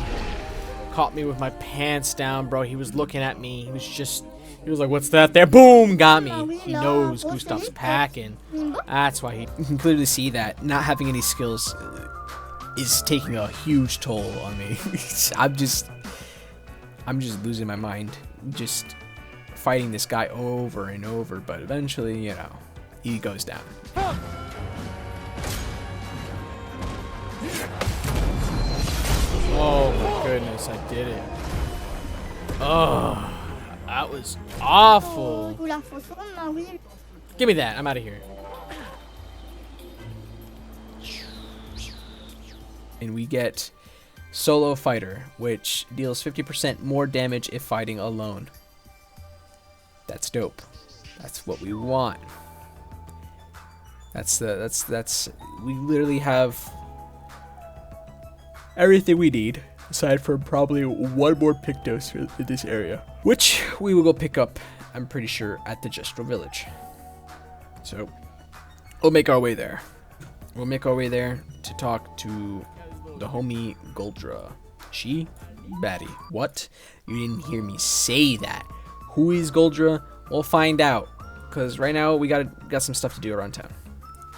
Caught me with my pants down, bro. He was looking at me. He was like, what's that there? Boom, got me. He knows Gustav's packing. That's why he can clearly see that not having any skills is taking a huge toll on me. I'm just losing my mind, just fighting this guy over and over, but eventually, you know, he goes down. Oh my goodness, I did it. Oh, that was awful. Give me that, I'm out of here. And we get Solo Fighter, which deals 50% more damage if fighting alone. That's dope. That's what we want. That's we literally have everything we need, aside from probably 1 more Pictos in this area, which we will go pick up, I'm pretty sure, at the Gestral Village. So we'll make our way there. We'll make our way there to talk to the homie Goldra. She? Baddie. What? You didn't hear me say that. Who is Goldra? We'll find out. Because right now we got some stuff to do around town.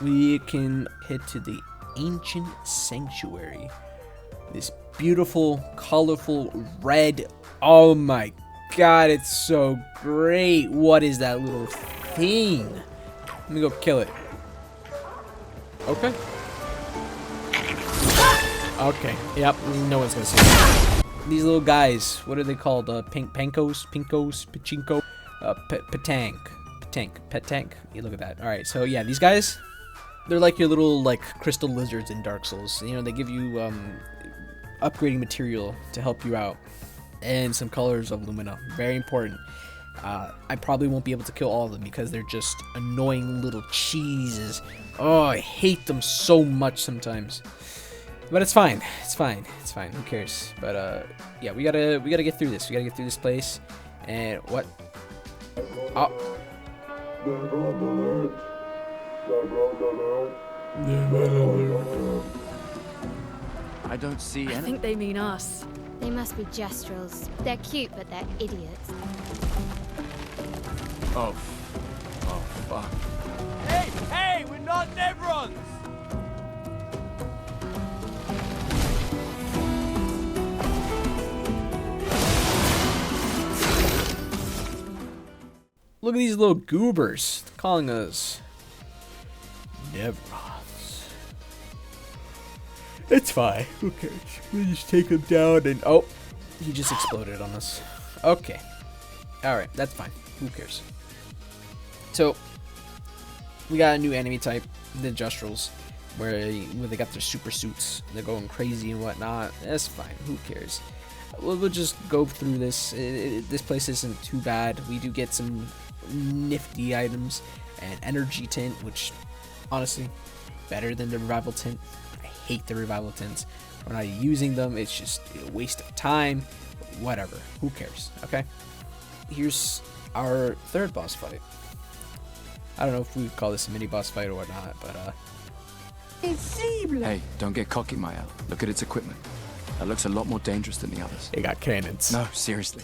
We can head to the Ancient Sanctuary. This beautiful, colorful red. Oh my god, it's so great. What is that little thing? Let me go kill it. Okay. Okay, yep, no one's gonna see that. These little guys, what are they called? Pinkos, Pachinko, Petank. You look at that. Alright, so yeah, these guys, they're like your little, like, crystal lizards in Dark Souls. You know, they give you, upgrading material to help you out. And some colors of Lumina. Very important. I probably won't be able to kill all of them because they're just annoying little cheeses. Oh, I hate them so much sometimes. But it's fine. It's fine. It's fine. Who cares? But yeah, we gotta get through this. We gotta get through this place. And what? Oh. I don't see I any. think they mean us. They must be Gestrals. They're cute, but they're idiots. Oh. Oh, fuck. Hey, we're not Nevrons! Look at these little goobers calling us Nevrons. It's fine. Who cares? We just take him down and oh, he just exploded on us. Okay. Alright, that's fine. Who cares? So we got a new enemy type, the Justrals, where they got their super suits. They're going crazy and whatnot. That's fine. Who cares? We'll just go through this. This place isn't too bad. We do get some nifty items and energy tint, which honestly better than the revival tint. I hate the revival tints. We're not using them. It's just a waste of time. Whatever. Who cares? Okay. Here's our third boss fight. I don't know if we would call this a mini boss fight or whatnot, but Hey, don't get cocky, Maya. Look at its equipment. That looks a lot more dangerous than the others. they got cannons. No, seriously.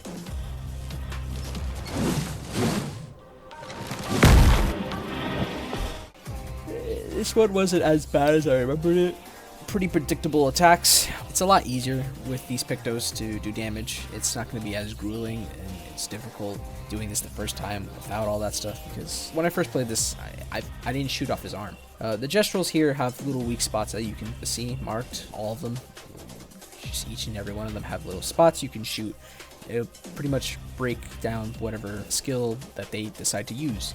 This one wasn't as bad as I remembered it. Pretty predictable attacks. It's a lot easier with these Pictos to do damage. It's not going to be as grueling, and it's difficult doing this the first time without all that stuff, because when I first played this, I didn't shoot off his arm. The Gestrals here have little weak spots that you can see marked, all of them. Just each and every one of them have little spots you can shoot. It'll pretty much break down whatever skill that they decide to use.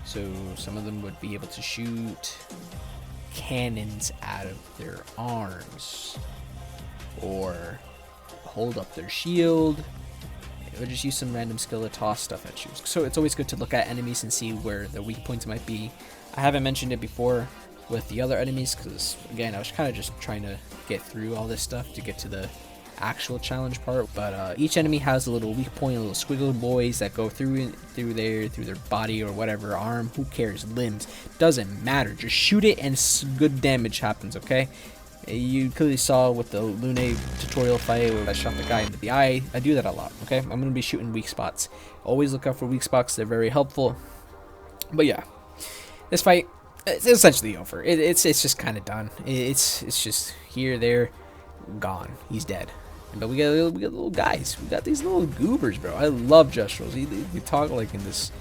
So some of them would be able to shoot cannons out of their arms, or hold up their shield, or just use some random skill to toss stuff at you. So it's always good to look at enemies and see where the weak points might be. I haven't mentioned it before with the other enemies because, again, I was kind of just trying to get through all this stuff to get to the actual challenge part. But each enemy has a little weak point, a little squiggle boys that go through their body or whatever, arm, who cares, limbs, doesn't matter. Just shoot it and good damage happens, okay? You clearly saw with the Lune tutorial fight where I shot the guy into the eye. I do that a lot, okay? I'm going to be shooting weak spots. Always look out for weak spots. They're very helpful. But yeah, this fight, it's essentially over. It's just kind of done. It's just here, there, gone. He's dead. But we got little guys. We got these little goobers, bro. I love Gestrals. They talk like in this.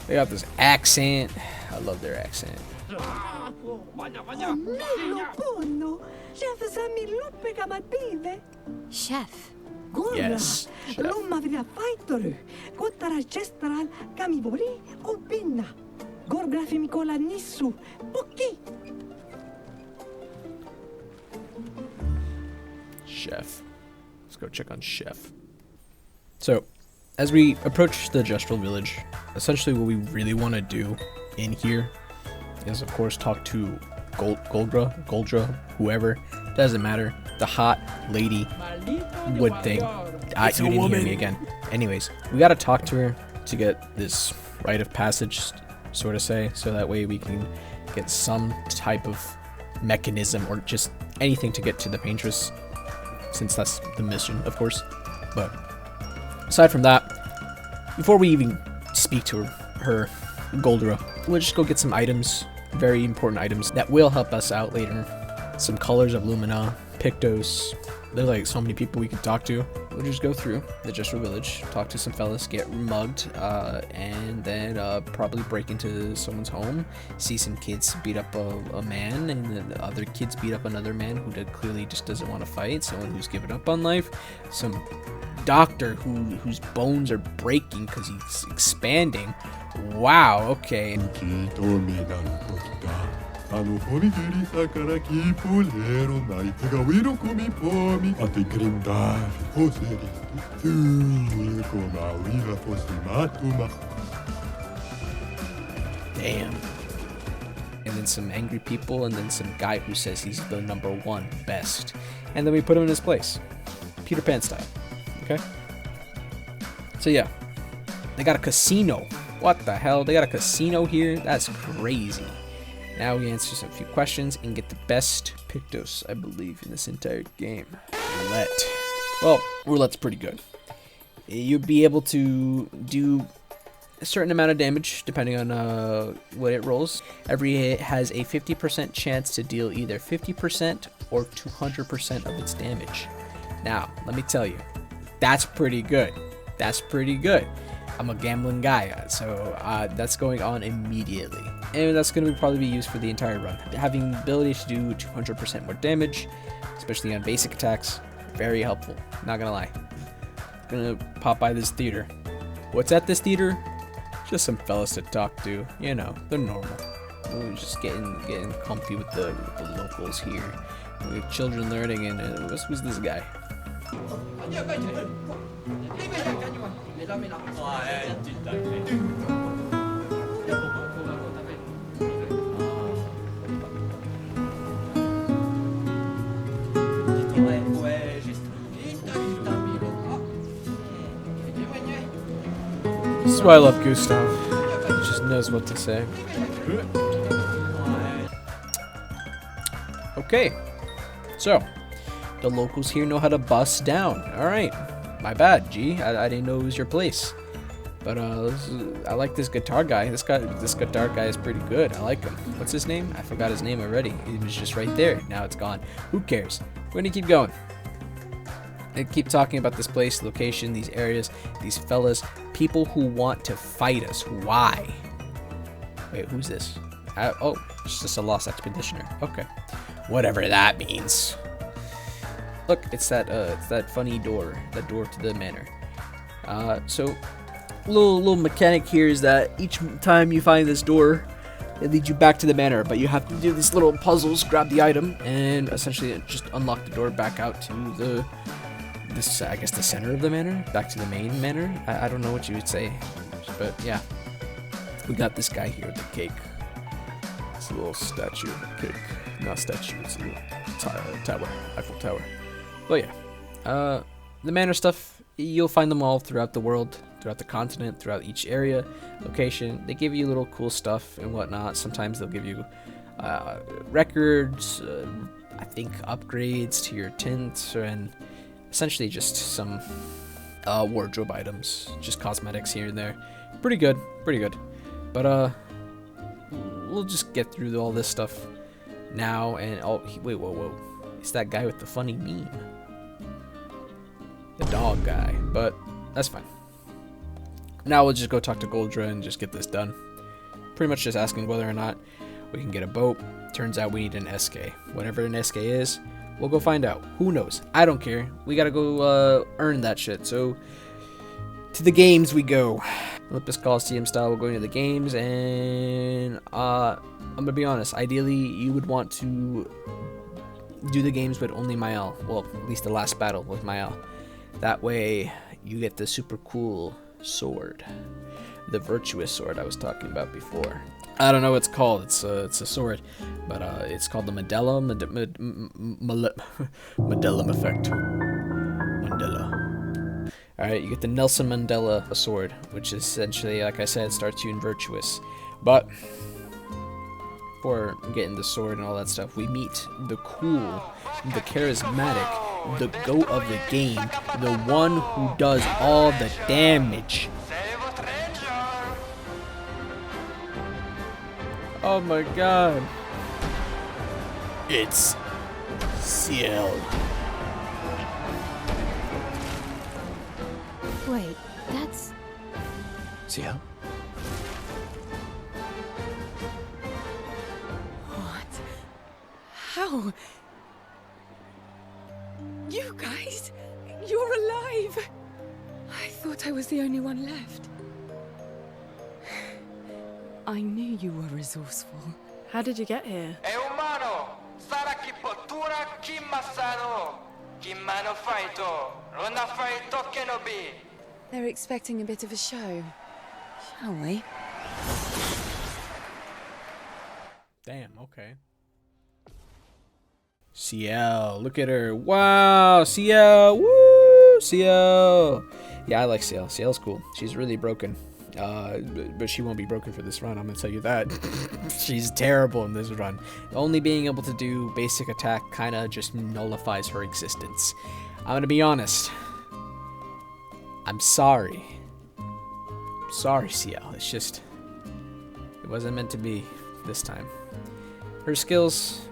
They got this accent. I love their accent. Chef. Yes. Chef. Chef. Let's go check on Chef. So, as we approach the Gestral village, essentially what we really want to do in here is, of course, talk to Goldra, whoever, doesn't matter, the hot lady wood thing. You didn't hear me again. Anyways, we gotta talk to her to get this rite of passage, sort of say, so that way we can get some type of mechanism or just anything to get to the paintress, since that's the mission, of course. But aside from that, before we even speak to her Goldra, we'll just go get some items, very important items that will help us out later. Some colors of Lumina, Pictos. There's like so many people we could talk to. We'll just go through the Gestral village, talk to some fellas, get mugged, and then probably break into someone's home, see some kids beat up a man, and then the other kids beat up another man who clearly just doesn't want to fight, someone who's given up on life, some doctor whose bones are breaking because he's expanding. Wow, okay. Damn. And then some angry people, and then some guy who says he's the #1 best. And then we put him in his place. Peter Pan style. Okay? So yeah. They got a casino. What the hell? They got a casino here? That's crazy. Now we answer some few questions and get the best Pictos, I believe, in this entire game. Roulette. Well, roulette's pretty good. You'll be able to do a certain amount of damage depending on what it rolls. Every hit has a 50% chance to deal either 50% or 200% of its damage. Now, let me tell you, that's pretty good. That's pretty good. I'm a gambling guy, so that's going on immediately. And that's going to probably be used for the entire run. Having the ability to do 200% more damage, especially on basic attacks, very helpful. Not going to lie. Gonna pop by this theater. What's at this theater? Just some fellas to talk to. You know, they're normal. We're just getting comfy with the locals here. We have children learning, and who's this guy? This is why I love Gustav. He just knows what to say. Okay, so the locals here know how to bust down. All right, my bad, G. I didn't know it was your place. But I like this guitar guy. This guitar guy is pretty good. I like him. What's his name? I forgot his name already. It was just right there. Now it's gone. Who cares? We're gonna keep going. And keep talking about this place, location, these areas, these fellas, people who want to fight us. Why? Wait, who's this? Oh, it's just a lost expeditioner. Okay, whatever that means. Look, it's that funny door, the door to the manor. So, little mechanic here is that each time you find this door, it leads you back to the manor, but you have to do these little puzzles, grab the item, and essentially just unlock the door back out to I guess the center of the manor, back to the main manor. I don't know what you would say, but yeah. We got this guy here with the cake. It's a little statue of a cake. Not statue, it's a little tower, Eiffel Tower. But yeah, the manor stuff, you'll find them all throughout the world, throughout the continent, throughout each area, location. They give you little cool stuff and whatnot. Sometimes they'll give you records, I think upgrades to your tents, and essentially just some wardrobe items, just cosmetics here and there. Pretty good. But we'll just get through all this stuff now. And wait, whoa! It's that guy with the funny meme, the dog guy. But that's fine. Now we'll just go talk to Goldra and just get this done. Pretty much just asking whether or not we can get a boat. Turns out we need an SK. Whatever an SK is, we'll go find out. Who knows? I don't care. We gotta go earn that shit. So to the games we go. Olympus Coliseum style, we're going to the games, and I'm gonna be honest, ideally you would want to do the games with only Mael. Well, at least the last battle with Mael. That way you get the super cool sword, the virtuous sword I was talking about before. I don't know what it's called. It's a sword, but it's called the Mandela effect. Mandela. Alright, you get the Nelson Mandela sword, which essentially, like I said, starts you in virtuous. But before getting the sword and all that stuff, we meet the cool, the charismatic, the GOAT of the game, the one who does all the damage. Oh my god. It's Ciel. Wait, that's... Ciel? What? How? You guys? You're alive! I thought I was the only one left. I knew you were resourceful. How did you get here? They're expecting a bit of a show. Shall we? Damn, okay. Ciel, look at her. Wow, Ciel. Woo, Ciel. Yeah, I like Ciel. Ciel's cool. She's really broken. But she won't be broken for this run, I'm gonna tell you that. She's terrible in this run. Only being able to do basic attack kinda just nullifies her existence. I'm gonna be honest. I'm sorry. Sorry, Ciel. It's just... it wasn't meant to be this time. Her skills...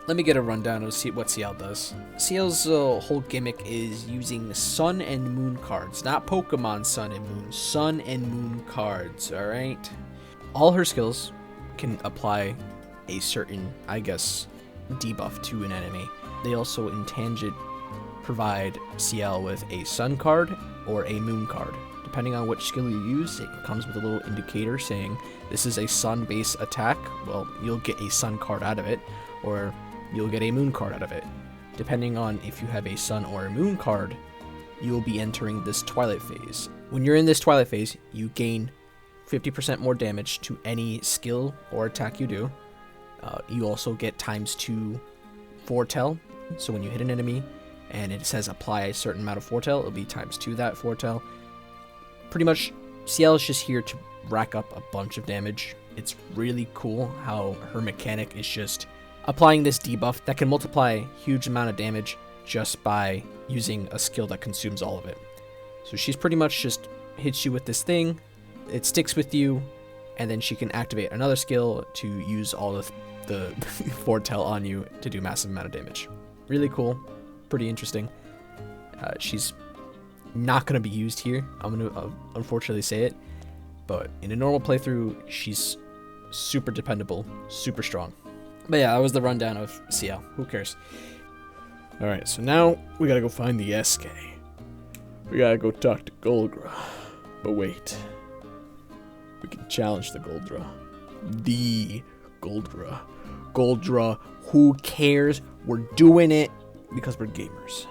let me get a rundown of what Ciel does. Ciel's whole gimmick is using Sun and Moon cards. Not Pokemon Sun and Moon. Sun and Moon cards, alright? All her skills can apply a certain, I guess, debuff to an enemy. They also, in tangent, provide Ciel with a Sun card or a Moon card, Depending on which skill you use, it comes with a little indicator saying this is a sun-based attack. Well, you'll get a sun card out of it, or you'll get a moon card out of it. Depending on if you have a sun or a moon card, you will be entering this twilight phase. When you're in this twilight phase, you gain 50% more damage to any skill or attack you do. You also get ×2 foretell. So when you hit an enemy and it says apply a certain amount of foretell, it'll be ×2 that foretell. Pretty much, CL is just here to rack up a bunch of damage. It's really cool how her mechanic is just applying this debuff that can multiply a huge amount of damage just by using a skill that consumes all of it. So she's pretty much just hits you with this thing, it sticks with you, and then she can activate another skill to use all of the foretell on you to do massive amount of damage. Really cool, pretty interesting. She's not going to be used here, I'm going to unfortunately say it, but in a normal playthrough, she's super dependable, super strong. But yeah, that was the rundown of CL. Who cares? Alright, so now we gotta go find the SK. We gotta go talk to Golgra. But wait. We can challenge the Goldra. The Goldra. Goldra, who cares? We're doing it because we're gamers.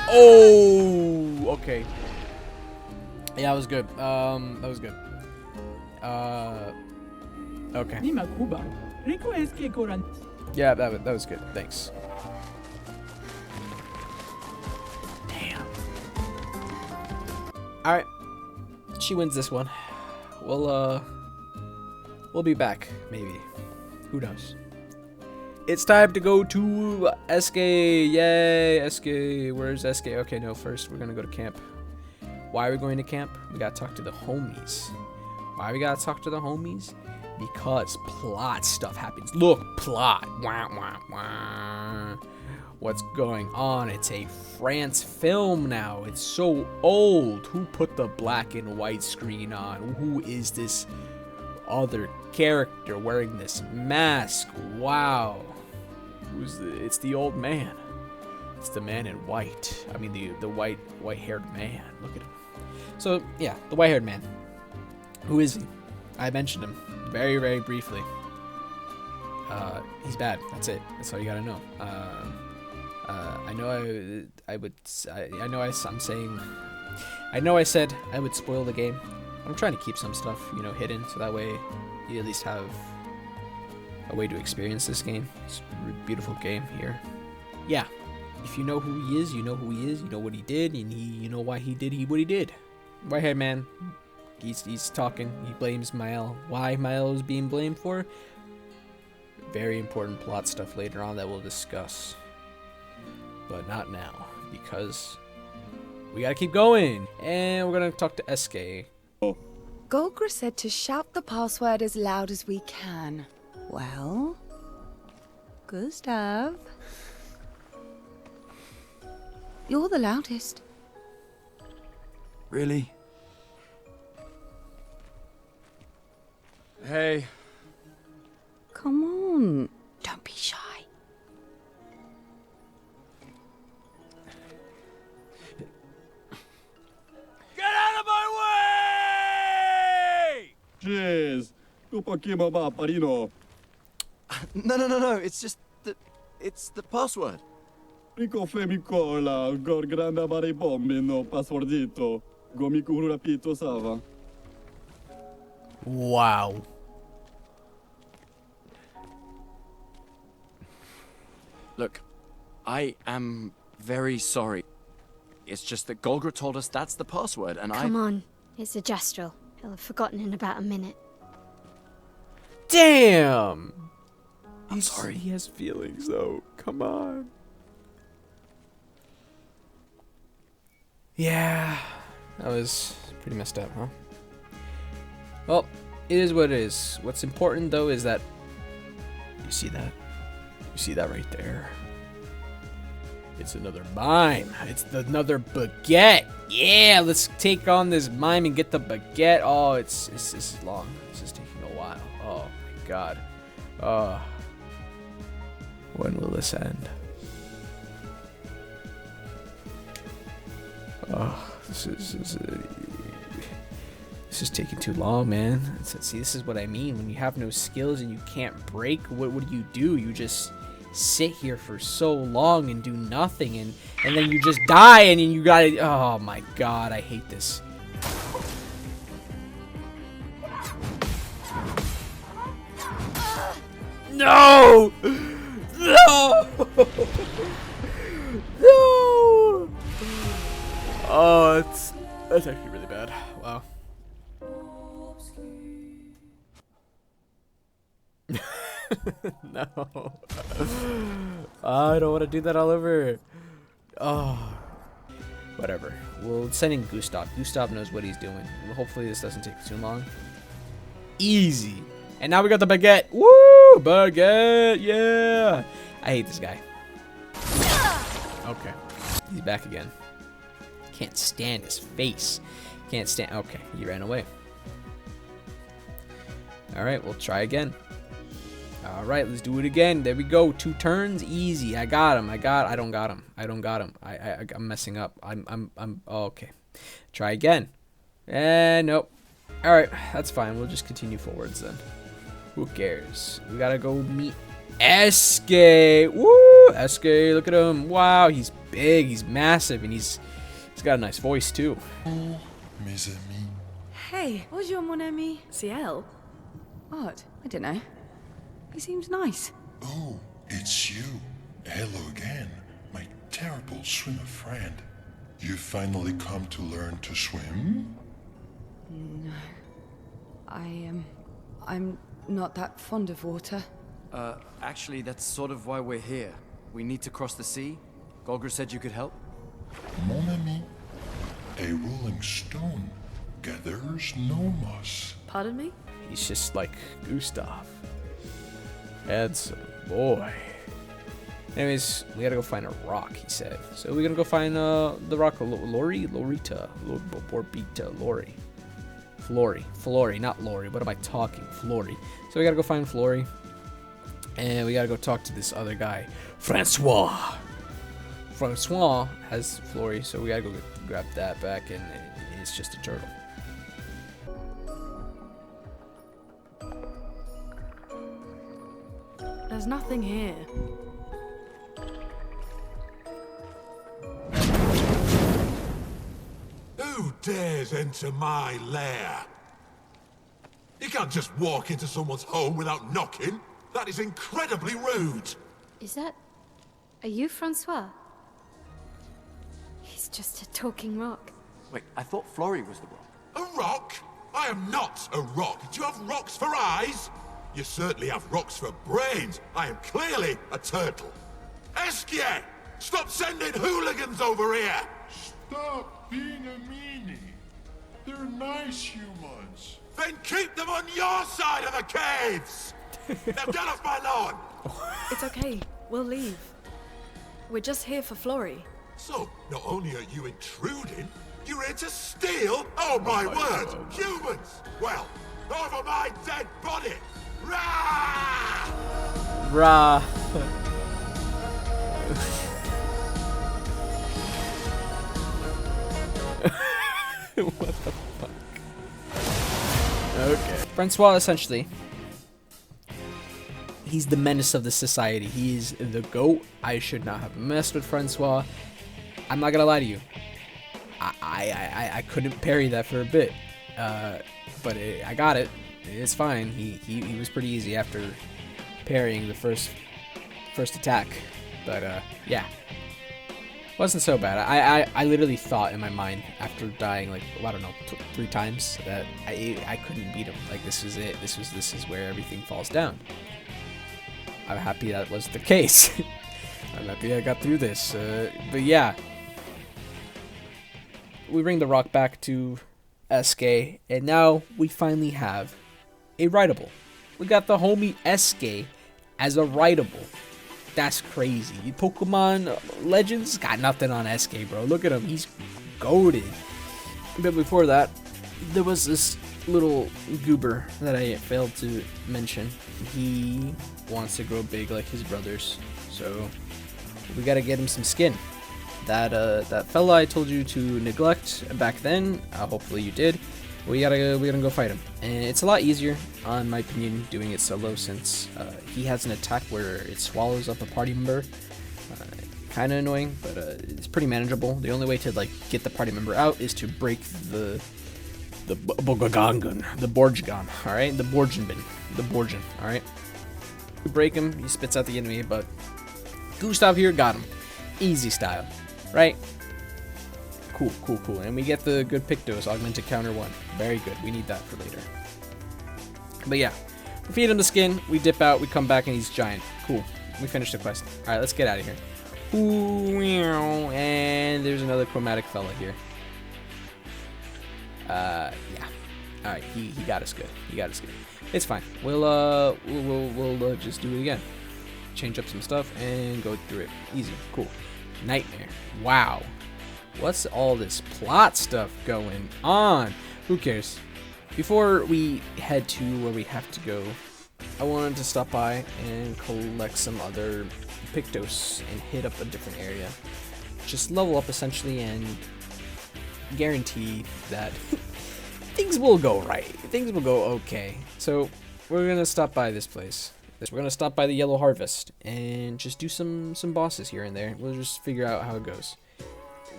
Oh, okay. Yeah, that was good. That was good. Okay. Yeah, that was good. Thanks. Damn. Alright. She wins this one. We'll be back, maybe. Who knows? It's time to go to SK. Yay, SK. Where's SK? Okay, no, first we're gonna go to camp. Why are we going to camp? We gotta talk to the homies. Why we gotta talk to the homies? Because plot stuff happens. Look, plot. Wah, wah, wah. What's going on? It's a France film now. It's so old. Who put the black and white screen on? Who is this other character wearing this mask? Wow. It's the old man. It's the man in white. I mean the white-haired man. Look at him. So yeah, the white-haired man. Who is he? I mentioned him very, very briefly. He's bad. That's it. That's all you gotta know. I know I said I would spoil the game. I'm trying to keep some stuff, hidden, so that way you at least have a way to experience this game. It's a beautiful game here. Yeah, if you know who he is, you know who he is, you know what he did, and you know why he did what he did. Whitehead man, he's talking, he blames Mael. Why Mael is being blamed for? Very important plot stuff later on that we'll discuss. But not now, because we gotta keep going. And we're gonna talk to SK. Golgra said to shout the password as loud as we can. Well, Gustav, you're the loudest. Really? Hey. Come on, don't be shy. Get out of my way! Jeez, tu pochino ma parino. No. It's the password. Rico femicola, gor granda bare bombe no passwordito. Gomiku rapito sava. Wow. Look, I am very sorry. It's just that Golgra told us that's the password, and Come on, it's a gestural. He'll have forgotten in about a minute. Damn! I'm sorry. He has feelings, though. Come on. Yeah, that was pretty messed up, huh? Well, it is what it is. What's important, though, is that... You see that? You see that right there? It's another mime. It's another baguette. Yeah, let's take on this mime and get the baguette. Oh, this is long. This is taking a while. Oh my god. When will this end? Oh, this is taking too long, man. See, this is what I mean. When you have no skills and you can't break, what do? You just sit here for so long and do nothing, and then you just die, and you gotta... Oh my god, I hate this. No! No! No! Oh, that's actually really bad. Wow. No. I don't want to do that all over. Oh. Whatever. We'll send in Gustav. Gustav knows what he's doing. Hopefully this doesn't take too long. Easy. And now we got the baguette. Woo! Baguette! Yeah! I hate this guy. Okay. He's back again. Can't stand his face. Can't stand... Okay, he ran away. Alright, we'll try again. Alright, let's do it again. There we go. 2 turns. Easy. I got him. I don't got him. I'm messing up. Oh, okay. Try again. And nope. Alright, that's fine. We'll just continue forwards then. Who cares? We gotta go meet Eske. Woo! Eske, look at him. Wow, he's big. He's massive. And he's got a nice voice too. Mes amis. Hey, bonjour mon ami. Ciel? What? I don't know. He seems nice. Oh, it's you. Hello again, my terrible swimmer friend. You finally come to learn to swim? No. I'm not that fond of water. Actually, that's sort of why we're here. We need to cross the sea. Golgra said you could help. Mon ami, a rolling stone gathers no moss. Pardon me? He's just like Gustav. Handsome boy. Anyways, we gotta go find a rock, he said. So we're gonna go find the rock Lorita, Lori. Flory, not Lori. What am I talking? Flory. So we gotta go find Flory. And we gotta go talk to this other guy, Francois. Francois has Flory, so we gotta go grab that back, and it's just a turtle. There's nothing here. Who dares enter my lair? You can't just walk into someone's home without knocking. That is incredibly rude. Is that... Are you Francois? He's just a talking rock. Wait, I thought Flory was the rock. A rock? I am not a rock. Do you have rocks for eyes? You certainly have rocks for brains. I am clearly a turtle. Eskie! Stop sending hooligans over here! Stop being a meanie. They're nice humans. Then keep them on your side of the caves! Now get off my lawn! It's okay. We'll leave. We're just here for Flory. So, not only are you intruding, you're here to steal? Oh my word! Humans! Well, over my dead body! Rah! Rah. What the fuck? Okay. Francois, essentially, he's the menace of the society. He's the GOAT. I should not have messed with Francois. I'm not gonna lie to you. I couldn't parry that for a bit, but I got it. It's fine. He was pretty easy after parrying the first attack, but yeah, wasn't so bad. I literally thought in my mind after dying like I don't know 3 times that I couldn't beat him. Like this is it. This is where everything falls down. I'm happy that was the case. I'm happy I got through this. But yeah, we bring the rock back to Eske, and now we finally have a writable. We got the homie Eske as a writable. That's crazy. Pokemon Legends got nothing on Eske, bro. Look at him. He's goated. But before that, there was this little goober that I failed to mention. He wants to grow big like his brothers. So we gotta get him some skin. that fella I told you to neglect back then. Hopefully you did. We're gonna go fight him, and it's a lot easier, in my opinion, doing it solo since he has an attack where it swallows up a party member. Kind of annoying, but it's pretty manageable. The only way to like get the party member out is to break the Borjgan, all right, the Borjin, all right. You break him, he spits out the enemy, but Gustav here got him, easy style, right? Cool. And we get the good Pictos, augmented counter 1. Very good. We need that for later. But yeah, we feed him the skin, we dip out, we come back, and he's giant. Cool. We finished the quest. Alright, let's get out of here. Ooh, and there's another chromatic fella here. Yeah. Alright, he got us good. It's fine. We'll just do it again. Change up some stuff and go through it. Easy. Cool. Nightmare. Wow. What's all this plot stuff going on? Who cares? Before we head to where we have to go, I wanted to stop by and collect some other Pictos and hit up a different area. Just level up essentially and guarantee that things will go right. Things will go okay. So we're gonna stop by this place. We're gonna stop by the Yellow Harvest and just do some bosses here and there. We'll just figure out how it goes.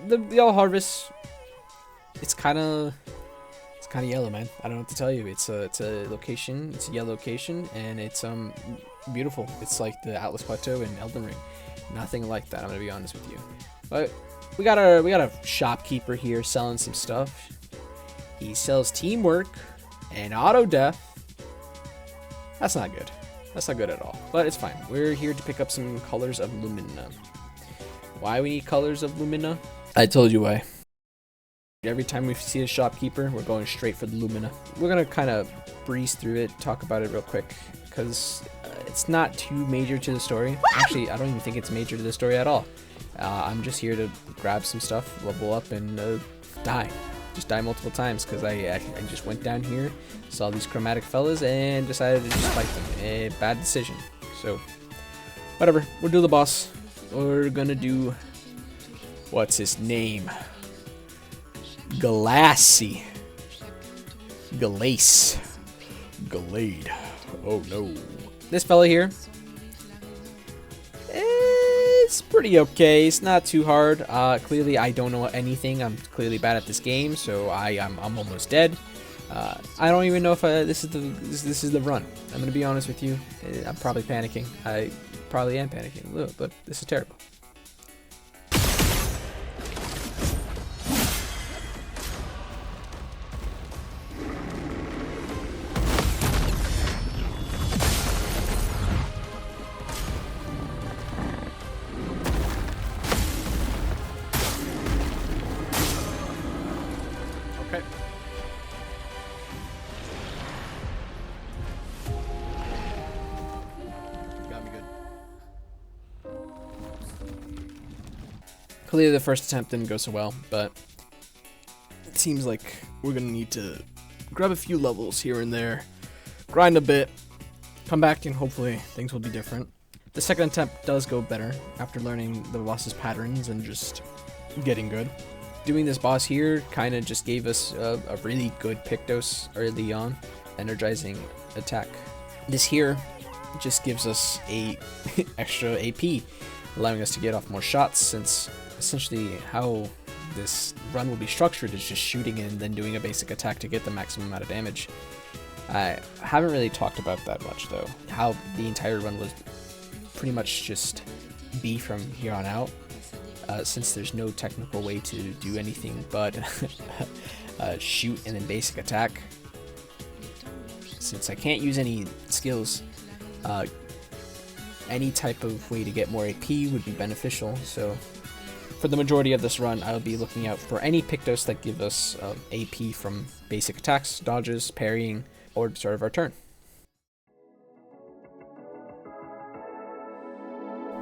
The Yellow Harvest, it's kind of yellow, man. I don't know what to tell you. It's a location. It's a yellow location, and it's beautiful. It's like the Atlas Plateau in Elden Ring. Nothing like that. I'm gonna be honest with you. But we got a shopkeeper here selling some stuff. He sells teamwork and auto death. That's not good. That's not good at all. But it's fine. We're here to pick up some colors of Lumina. Why we need colors of Lumina? I told you why. Every time we see a shopkeeper, we're going straight for the Lumina. We're gonna kind of breeze through it, talk about it real quick, because it's not too major to the story. Actually, I don't even think it's major to the story at all. I'm just here to grab some stuff, level up, and die. Just die multiple times, because I just went down here, saw these chromatic fellas, and decided to just fight them. A bad decision. So, whatever. We'll do the boss. We're gonna do... What's his name? Galassi. Galace. Galade. Oh no. This fella here. It's pretty okay. It's not too hard. Clearly I don't know anything. I'm clearly bad at this game, so I'm almost dead. I don't even know if this is the run. I'm gonna be honest with you. I'm probably panicking. I probably am panicking a little, but this is terrible. Clearly the first attempt didn't go so well, but it seems like we're gonna need to grab a few levels here and there, grind a bit, come back, and hopefully things will be different. The second attempt does go better after learning the boss's patterns and just getting good. Doing this boss here kind of just gave us a really good Pictos early on, energizing attack. This here just gives us a extra AP, allowing us to get off more shots, since essentially how this run will be structured is just shooting and then doing a basic attack to get the maximum amount of damage. I haven't really talked about that much though, how the entire run was pretty much just B from here on out, since there's no technical way to do anything but shoot and then basic attack. Since I can't use any skills, any type of way to get more AP would be beneficial, so for the majority of this run, I'll be looking out for any Pictos that give us AP from basic attacks, dodges, parrying, or the start of our turn.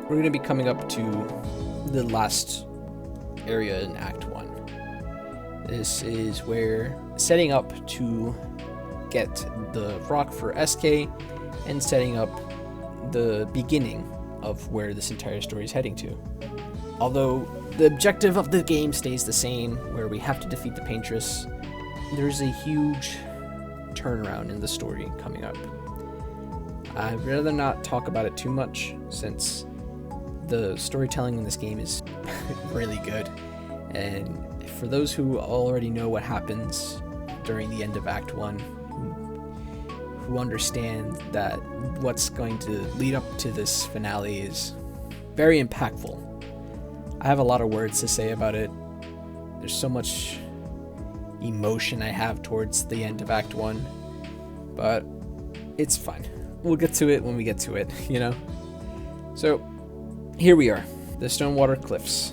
We're going to be coming up to the last area in Act 1. This is where setting up to get the rock for SK and setting up the beginning of where this entire story is heading to. Although the objective of the game stays the same, where we have to defeat the Paintress. There's a huge turnaround in the story coming up. I'd rather not talk about it too much, since the storytelling in this game is really good. And for those who already know what happens during the end of Act 1, who understand that what's going to lead up to this finale is very impactful. I have a lot of words to say about it. There's so much emotion I have towards the end of Act 1, but it's fine. We'll get to it when we get to it, you know? So, here we are, the Stonewater Cliffs.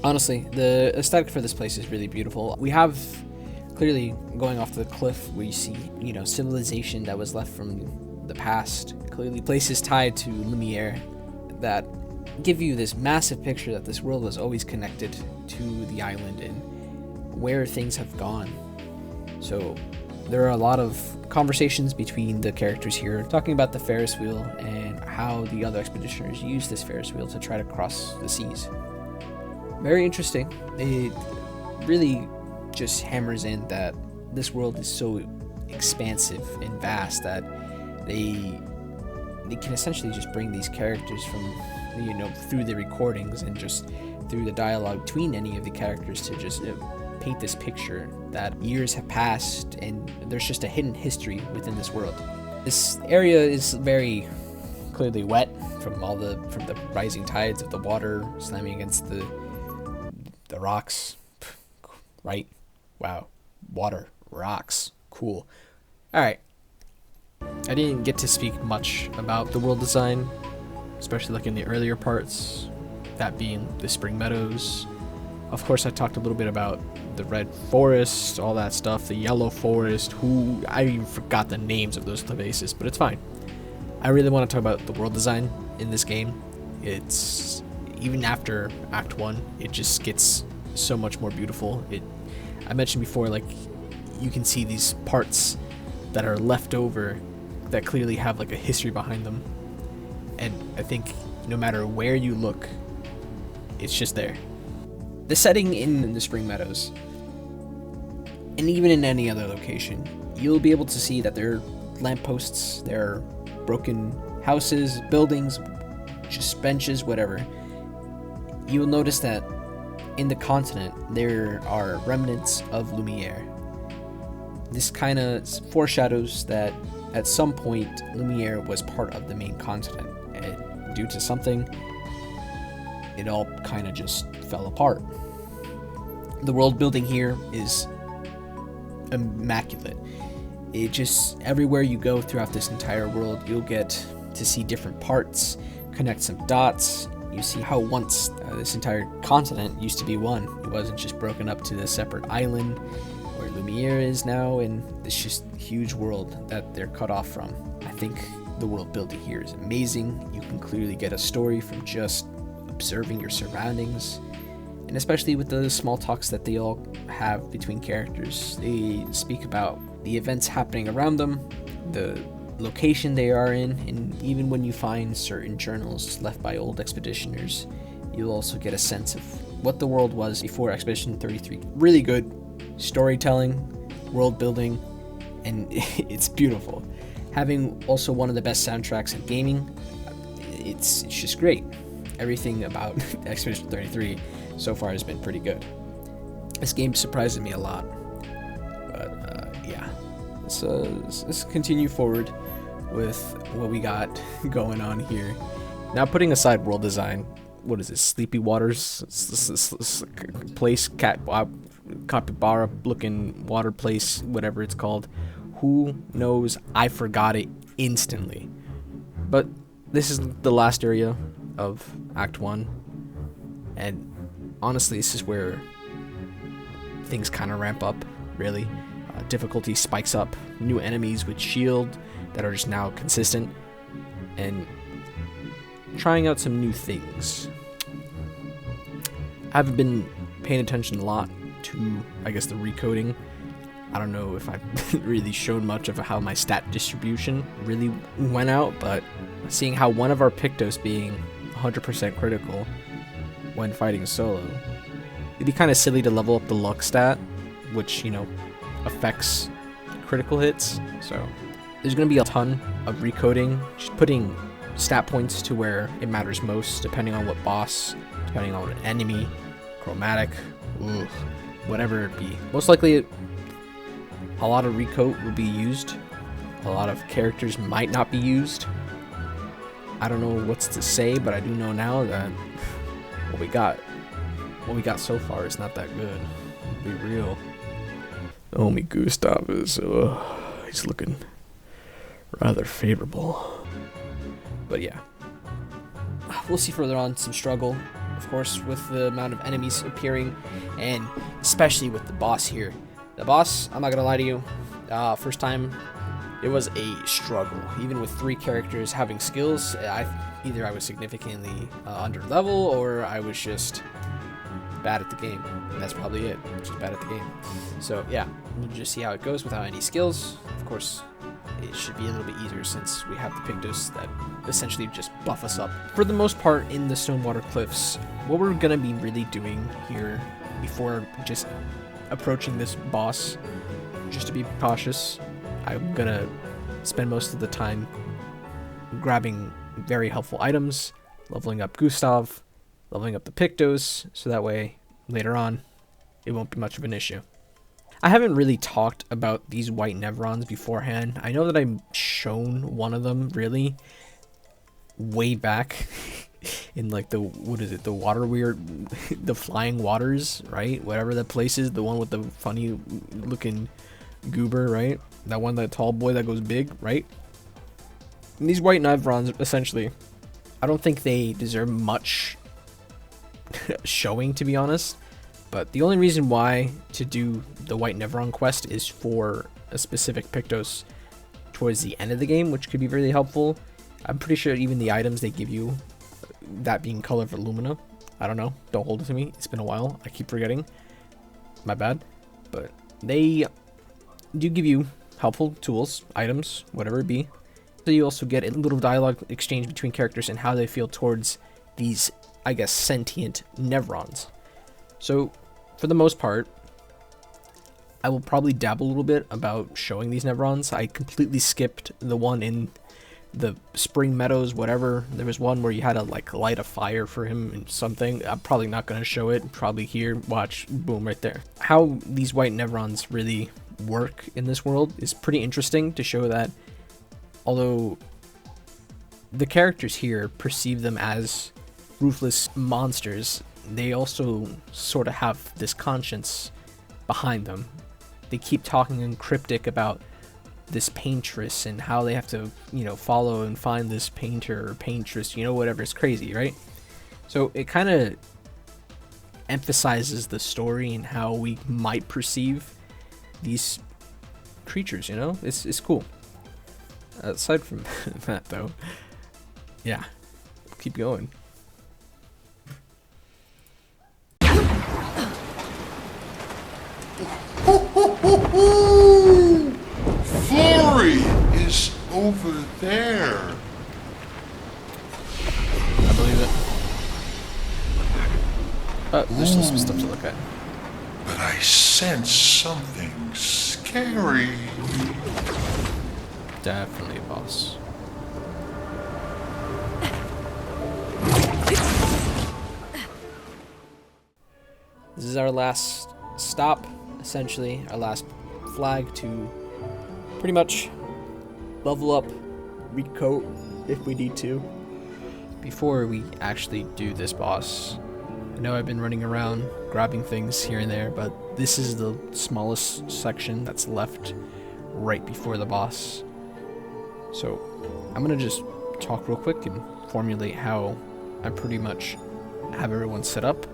Honestly, the aesthetic for this place is really beautiful. We have, clearly, going off the cliff, we see, you know, civilization that was left from the past. Clearly, places tied to Lumiere that give you this massive picture that this world was always connected to the island and where things have gone. So, there are a lot of conversations between the characters here, talking about the Ferris wheel and how the other expeditioners use this Ferris wheel to try to cross the seas. Very interesting. It really just hammers in that this world is so expansive and vast that they can essentially just bring these characters from, you know, through the recordings and just through the dialogue between any of the characters to just paint this picture that years have passed and there's just a hidden history within this world. This area is very clearly wet from the rising tides of the water slamming against the rocks, right? Wow, water, rocks, cool. All right, I didn't get to speak much about the world design, especially like in the earlier parts, that being the Spring Meadows. Of course, I talked a little bit about the Red Forest, all that stuff, the Yellow Forest, I even forgot the names of those places, but it's fine. I really want to talk about the world design in this game. It's, even after Act 1, it just gets so much more beautiful. I mentioned before, like, you can see these parts that are left over that clearly have like a history behind them. And I think no matter where you look, it's just there. The setting in the Spring Meadows, and even in any other location, you'll be able to see that there are lampposts, there are broken houses, buildings, just benches, whatever. You will notice that in the continent, there are remnants of Lumiere. This kind of foreshadows that at some point, Lumiere was part of the main continent, and due to something, it all kind of just fell apart. The world building here is immaculate. It just, everywhere you go throughout this entire world, you'll get to see different parts, connect some dots. You see how once this entire continent used to be one. It wasn't just broken up to a separate island where Lumiere is now, and this just huge world that they're cut off from. I think the world building here is amazing. You can clearly get a story from just observing your surroundings, and especially with the small talks that they all have between characters. They speak about the events happening around them, the location they are in, and even when you find certain journals left by old expeditioners, you'll also get a sense of what the world was before Expedition 33. Really good storytelling, world building, and it's beautiful. Having also one of the best soundtracks in gaming, it's just great. Everything about Expedition 33 so far has been pretty good. This game surprises me a lot, but yeah. Let's continue forward with what we got going on here. Now, putting aside world design, what is this? Sleepy Waters this place, capybara looking water place, whatever it's called. Who knows? I forgot it instantly. But this is the last area of Act 1, and honestly, this is where things kind of ramp up, really. Difficulty spikes up, new enemies with shield that are just now consistent, and trying out some new things. I haven't been paying attention a lot to, I guess, the recoding. I don't know if I've really shown much of how my stat distribution really went out, but seeing how one of our Pictos being 100% critical when fighting solo. It'd be kind of silly to level up the luck stat, which, you know, affects critical hits. So there's going to be a ton of recoding, just putting stat points to where it matters most, depending on what boss, depending on what enemy, chromatic, whatever it be. Most likely, a lot of recode will be used. A lot of characters might not be used. I don't know what's to say, but I do know now that what we got so far is not that good. To be real. Only Gustav is, he's looking rather favorable. But yeah, we'll see further on some struggle, of course, with the amount of enemies appearing, and especially with the boss here. The boss, I'm not gonna lie to you, first time, it was a struggle. Even with 3 characters having skills, either I was significantly under level, or I was just bad at the game. And that's probably it, just bad at the game. So yeah, we'll just see how it goes without any skills. Of course, it should be a little bit easier since we have the Pictos that essentially just buff us up. For the most part in the Stonewater Cliffs, what we're gonna be really doing here before just approaching this boss, just to be cautious, I'm gonna spend most of the time grabbing very helpful items, leveling up Gustav, leveling up the Pictos, so that way later on it won't be much of an issue. I haven't really talked about these white Nevrons beforehand. I know that I've shown one of them really way back in like the, what is it, the water weird, the flying waters, right? Whatever that place is, the one with the funny looking goober, right? That one, that tall boy that goes big, right? And these white Nevrons, essentially, I don't think they deserve much showing, to be honest. But the only reason why to do the White Nevron quest is for a specific Pictos towards the end of the game, which could be really helpful. I'm pretty sure even the items they give you, that being color for Lumina, I don't know, don't hold it to me, it's been a while, I keep forgetting, my bad. But they do give you helpful tools, items, whatever it be. So you also get a little dialogue exchange between characters and how they feel towards these, I guess, sentient Nevrons. So, for the most part, I will probably dabble a little bit about showing these Nevrons. I completely skipped the one in the Spring Meadows, whatever. There was one where you had to, like, light a fire for him and something. I'm probably not going to show it. Probably here, watch, boom, right there. How these white Nevrons really work in this world is pretty interesting to show that, although the characters here perceive them as ruthless monsters, they also sort of have this conscience behind them. They keep talking in cryptic about this paintress and how they have to, you know, follow and find this painter or paintress, you know, whatever. It's crazy, right? So it kind of emphasizes the story and how we might perceive these creatures, you know? It's cool. Aside from that, though, yeah, keep going. Flurry is over there. I believe it. There's still some stuff to look at. But I sense something scary. Definitely, boss. This is our last stop, essentially, our last flag to pretty much level up, recoat if we need to. Before we actually do this boss, I know I've been running around grabbing things here and there, but this is the smallest section that's left right before the boss. So I'm gonna just talk real quick and formulate how I pretty much have everyone set up.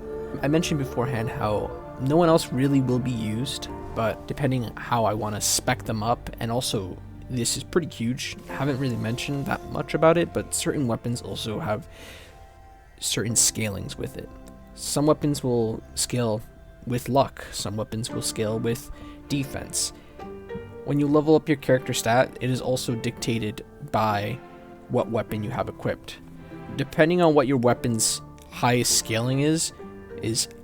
I mentioned beforehand how no one else really will be used, but depending on how I want to spec them up, and also this is pretty huge, I haven't really mentioned that much about it, but certain weapons also have certain scalings with it. Some weapons will scale with luck, some weapons will scale with defense. When you level up your character stat, it is also dictated by what weapon you have equipped. Depending on what your weapon's highest scaling is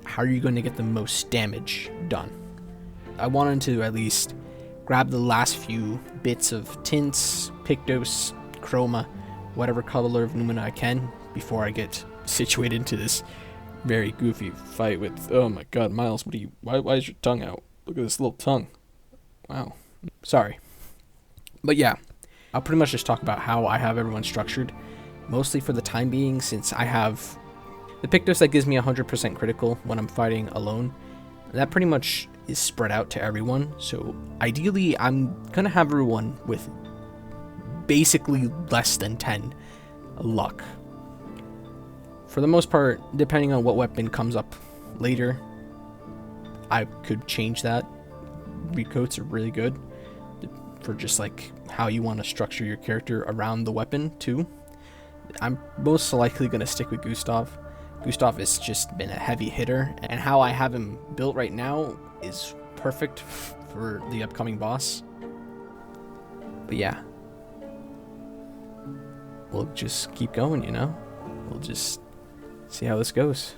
how are you going to get the most damage done. I wanted to at least grab the last few bits of tints, Pictos, Chroma, whatever color of Lumina I can before I get situated into this very goofy fight with, oh my god, Miles, why is your tongue out? Look at this little tongue. Wow. Sorry. But yeah, I'll pretty much just talk about how I have everyone structured, mostly for the time being, since I have the Pictos that gives me 100% critical when I'm fighting alone. That pretty much is spread out to everyone, so ideally I'm gonna have everyone with basically less than 10 luck. For the most part, depending on what weapon comes up later, I could change that. Recoats are really good for just like how you want to structure your character around the weapon too. I'm most likely going to stick with Gustav. Gustav has just been a heavy hitter, and how I have him built right now is perfect for the upcoming boss. But yeah, we'll just keep going, you know? We'll just see how this goes.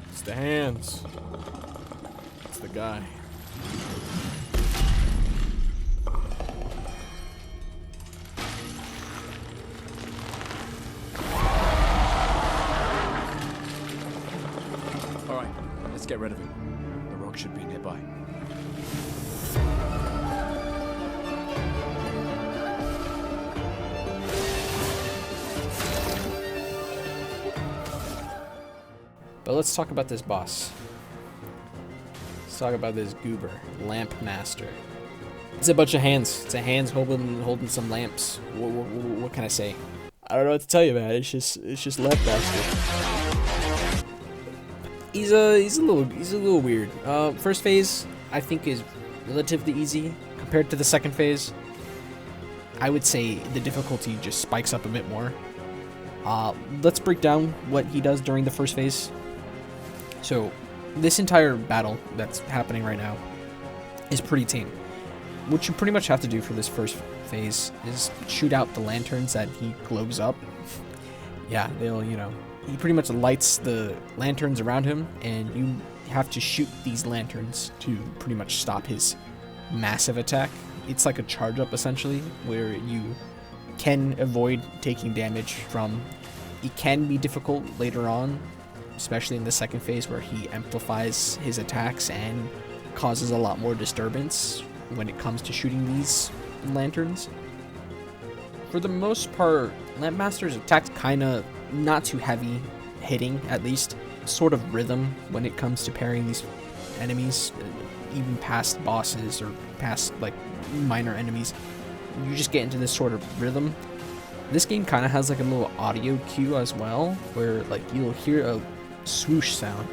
It's the hands. It's the guy. Alright, let's get rid of him. The rock should be nearby. But let's talk about this boss. Let's talk about this goober, Lamp Master. It's a bunch of hands. It's a hands holding some lamps. What can I say? I don't know what to tell you, man. It's just Lamp Master. He's a little weird. First phase I think is relatively easy compared to the second phase. I would say the difficulty just spikes up a bit more. Let's break down what he does during the first phase. So, this entire battle that's happening right now is pretty tame. What you pretty much have to do for this first phase is shoot out the lanterns that he glows up. Yeah, they'll, he pretty much lights the lanterns around him, and you have to shoot these lanterns to pretty much stop his massive attack. It's like a charge up, essentially, where you can avoid taking damage from. It can be difficult later on, especially in the second phase where he amplifies his attacks and causes a lot more disturbance when it comes to shooting these lanterns. For the most part, Lampmaster's attacks kinda not too heavy hitting, at least. Sort of rhythm when it comes to parrying these enemies, even past bosses or past like minor enemies. You just get into this sort of rhythm. This game kind of has like a little audio cue as well, where like you'll hear a swoosh sound,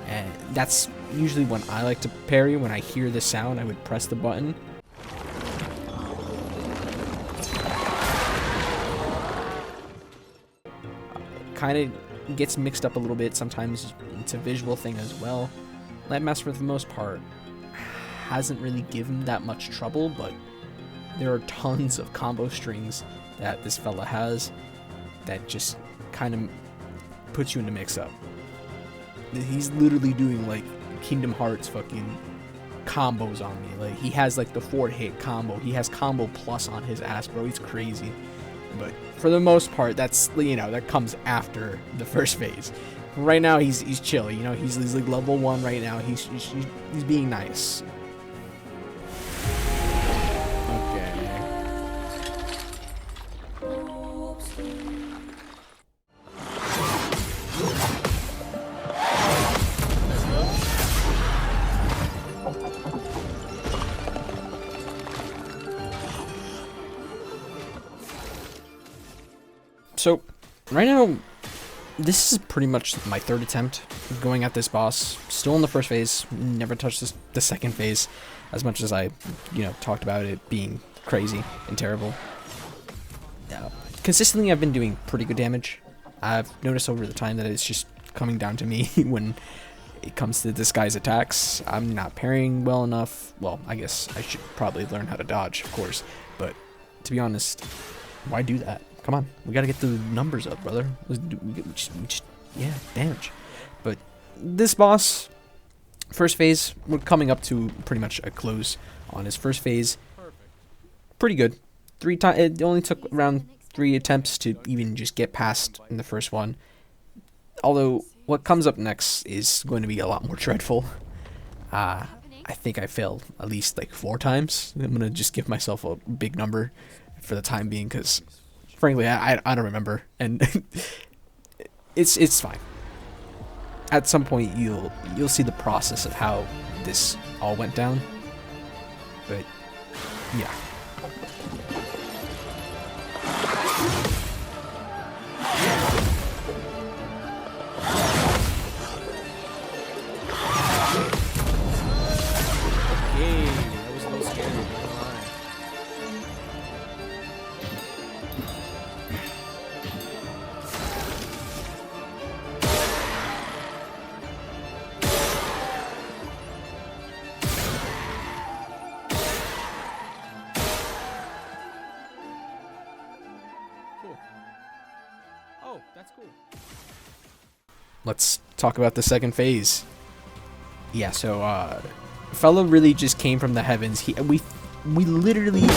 and that's usually when I like to parry. When I hear the sound, I would press the button. Kind of gets mixed up a little bit. Sometimes it's a visual thing as well. Lampmaster, for the most part, hasn't really given that much trouble, but there are tons of combo strings that this fella has that just kind of puts you into mix-up. He's literally doing like Kingdom Hearts fucking combos on me. Like, he has like the 4-hit combo. He has combo plus on his ass, bro. He's crazy. But for the most part, that's, that comes after the first phase. Right now, he's chill. He's like level 1 right now. He's being nice. So, right now, this is pretty much my third attempt going at this boss. Still in the first phase, never touched the second phase, as much as I, talked about it being crazy and terrible. Consistently, I've been doing pretty good damage. I've noticed over the time that it's just coming down to me when it comes to this guy's attacks. I'm not parrying well enough. Well, I guess I should probably learn how to dodge, of course, but to be honest, why do that? Come on, we gotta get the numbers up, brother. Yeah, damage. But this boss, first phase, we're coming up to pretty much a close on his first phase. Pretty good. It only took around 3 attempts to even just get past in the first one. Although, what comes up next is going to be a lot more dreadful. I think I failed at least like 4 times. I'm gonna just give myself a big number for the time being, because frankly, I don't remember, and it's fine. At some point, you'll see the process of how this all went down. But yeah. Let's talk about the second phase. Yeah, so fella really just came from the heavens. We literally,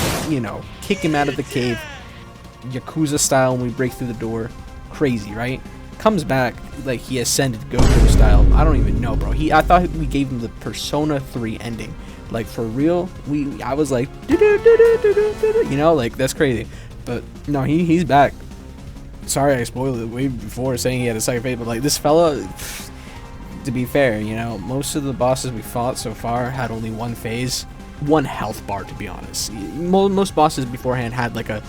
kick him out of the cave, Yakuza style, and we break through the door. Crazy, right? Comes back like he ascended Goku style. I don't even know, bro. I thought we gave him the Persona 3 ending. Like, for real, I was like, like, that's crazy. But no, he's back. Sorry I spoiled it way before saying he had a second phase, but like, this fella, to be fair, most of the bosses we fought so far had only 1 phase, 1 health bar, to be honest. Most bosses beforehand had like a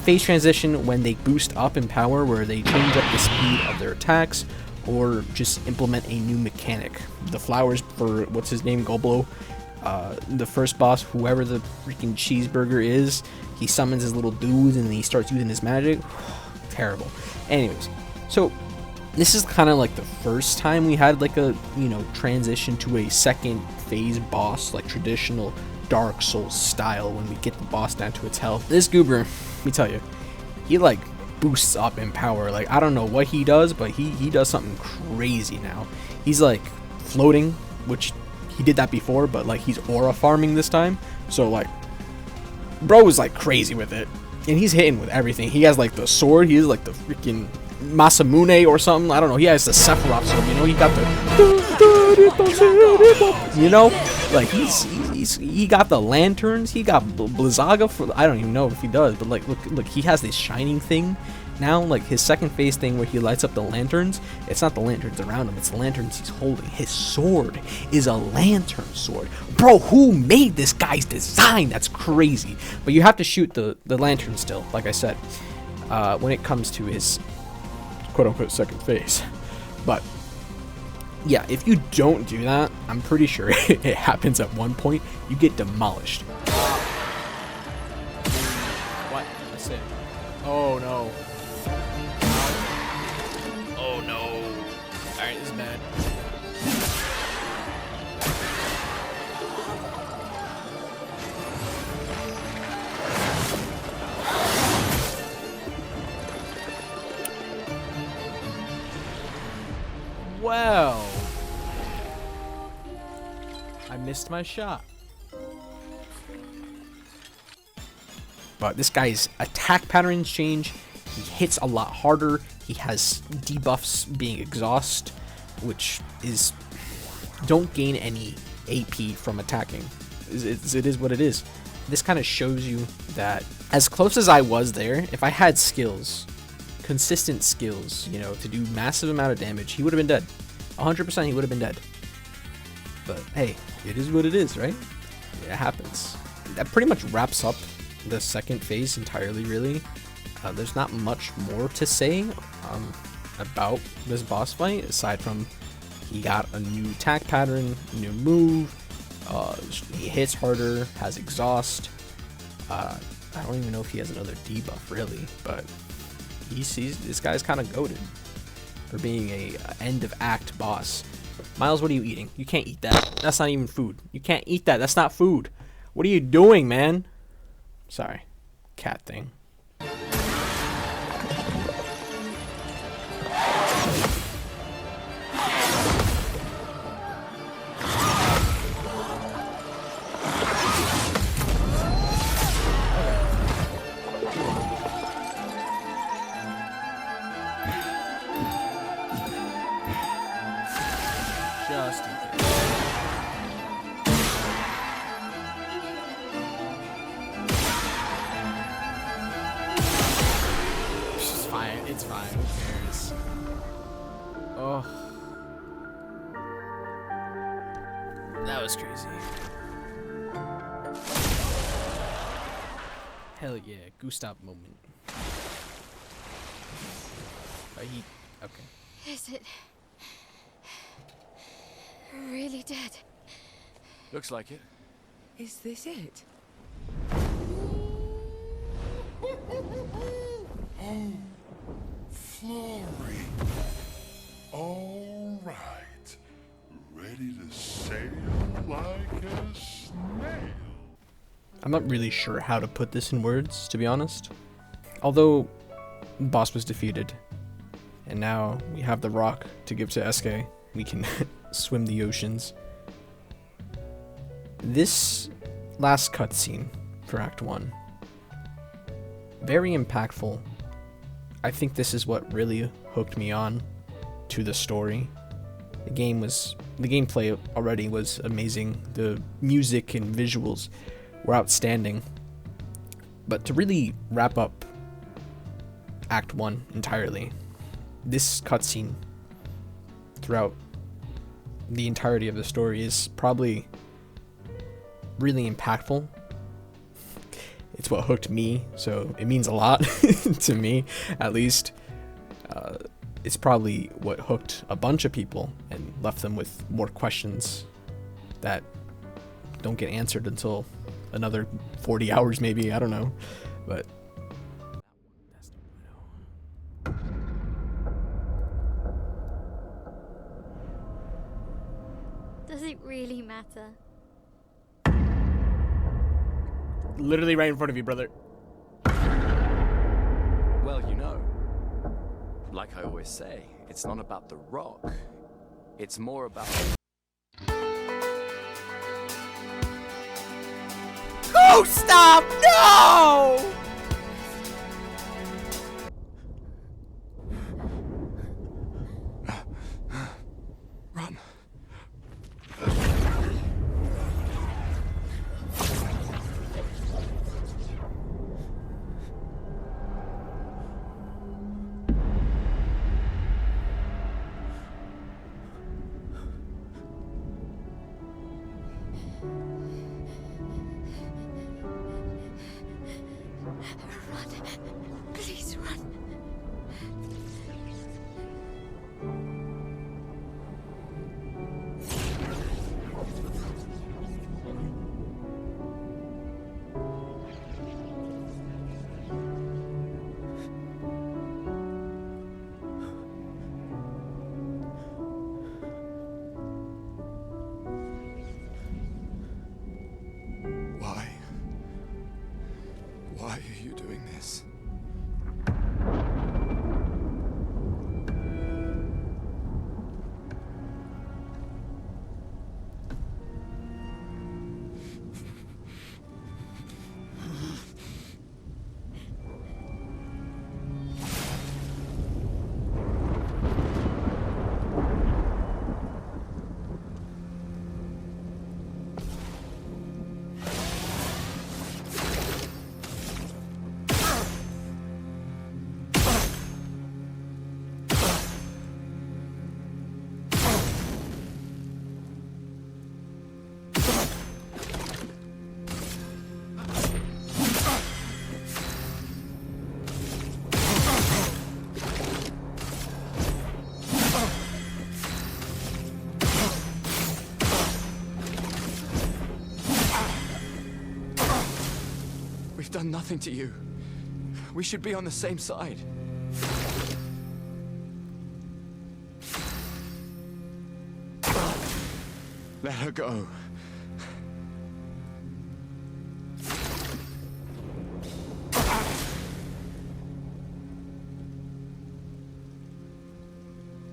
phase transition when they boost up in power, where they change up the speed of their attacks, or just implement a new mechanic. The flowers for, what's his name, Goblo, the first boss, whoever the freaking cheeseburger is, he summons his little dudes and then he starts using his magic. Terrible. Anyways, so this is kind of like the first time we had like a transition to a second phase boss, like traditional Dark Souls style, when we get the boss down to its health. This goober, let me tell you, he like boosts up in power. Like, I don't know what he does, but he does something crazy now. He's like floating, which he did that before, but like he's aura farming this time. So like, bro is like crazy with it. And he's hitting with everything. He has like the sword. He is like the freaking Masamune or something. I don't know. He has the Sephiroth sword. He got the. Like he got the lanterns. He got Blizzaga for. I don't even know if he does, but like look. He has this shining thing now. Like his second phase thing where he lights up the lanterns. It's not the lanterns around him. It's the lanterns he's holding. His sword is a lantern sword. Bro, who made this guy's design? That's crazy. But you have to shoot the lantern still, like I said, when it comes to his quote-unquote second phase. But yeah, if you don't do that, I'm pretty sure it happens at one point. You get demolished. What? That's it. Oh no. Oh no. Alright, this is bad. Well, I missed my shot. But this guy's attack patterns change. He hits a lot harder. He has debuffs being exhaust, which is don't gain any AP from attacking. It is what it is. This kind of shows you that as close as I was there, if I had skills, consistent skills, to do massive amount of damage, he would have been dead. 100% he would have been dead. But hey, it is what it is, right? It happens. That pretty much wraps up the second phase entirely, really. There's not much more to say about this boss fight, aside from he got a new attack pattern, new move, he hits harder, has exhaust. I don't even know if he has another debuff, really, but he sees this guy's kind of goated for being a end of act boss. Miles, what are you eating? You can't eat that. That's not even food. You can't eat that. That's not food. What are you doing, man? Sorry. Cat thing. hilarious. Oh. That was crazy. Hell yeah, Gustav moment. Okay. Is it really dead? Looks like it. Is this it? Oh, Flory. All right. Ready to sail like a snail. I'm not really sure how to put this in words, to be honest. Although, the boss was defeated, and now we have the rock to give to Eske. We can swim the oceans. This last cutscene for Act 1, very impactful. I think this is what really hooked me on to the story. The gameplay already was amazing. The music and visuals were outstanding. But to really wrap up Act 1 entirely, this cutscene throughout the entirety of the story is probably really impactful. It's what hooked me, so it means a lot to me, at least. It's probably what hooked a bunch of people and left them with more questions that don't get answered until another 40 hours maybe, I don't know. But Does it really matter? literally right in front of you, brother. Well, you know, like I always say, it's not about the rock. It's more about... Oh, stop! No! Run. Please run. Why? Why are you doing this? We've done nothing to you. We should be on the same side. Let her go.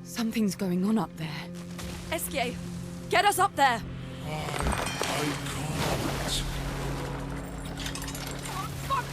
Something's going on up there. Eskie, get us up there! I can't. Fuck!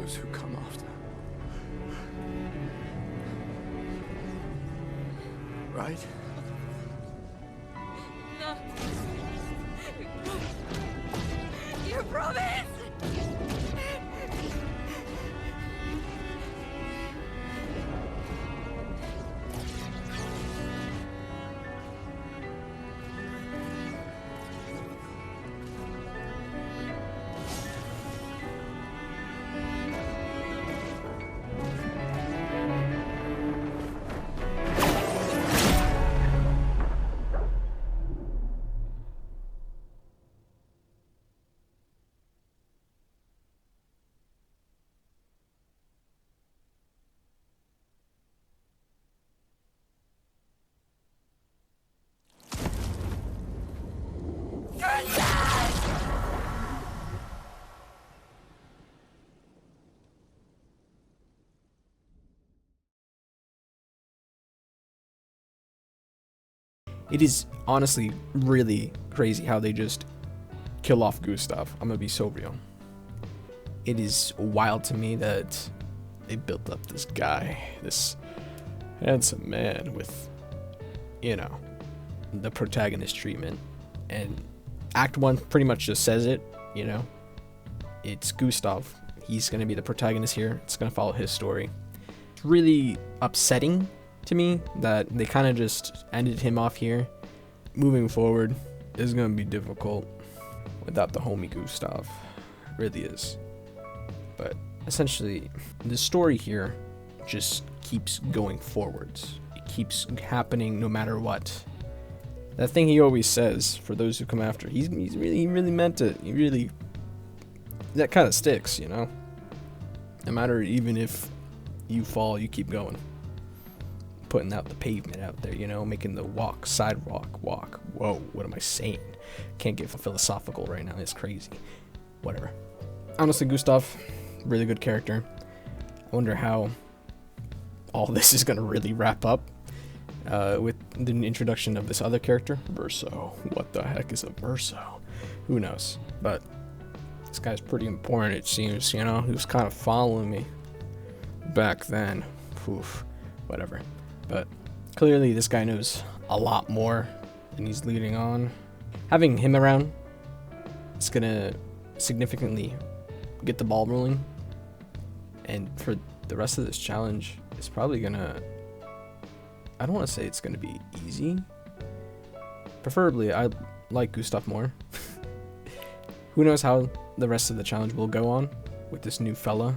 those who come after. Right? No. You promised! It is honestly really crazy how they just kill off Gustav. I'm gonna be so real. It is wild to me that they built up this guy, this handsome man with, you know, the protagonist treatment. And Act 1 pretty much just says it, you know. It's Gustav. He's gonna be the protagonist here. It's gonna follow his story. It's really upsetting to me that they kind of just ended him off here. Moving forward is going to be difficult without the homie Gustav. It really is. But essentially, the story here just keeps going forwards. It keeps happening no matter what. That thing he always says, for those who come after, he really meant it. He really, that kind of sticks, you know? No matter, even if you fall, you keep going. Putting out the pavement out there, you know, making the sidewalk walk. Whoa, what am I saying? Can't get philosophical right now. It's crazy. Whatever. Honestly, Gustav, really good character. I wonder how all this is gonna really wrap up with the introduction of this other character, Verso. What the heck is a Verso? Who knows? But this guy's pretty important, it seems. You know, he was kind of following me back then. Oof, whatever. But clearly this guy knows a lot more than he's leading on. Having him around, it's gonna significantly get the ball rolling. And for the rest of this challenge, it's probably gonna, I don't want to say it's gonna be easy. Preferably, I like Gustav more. Who knows how the rest of the challenge will go on with this new fella.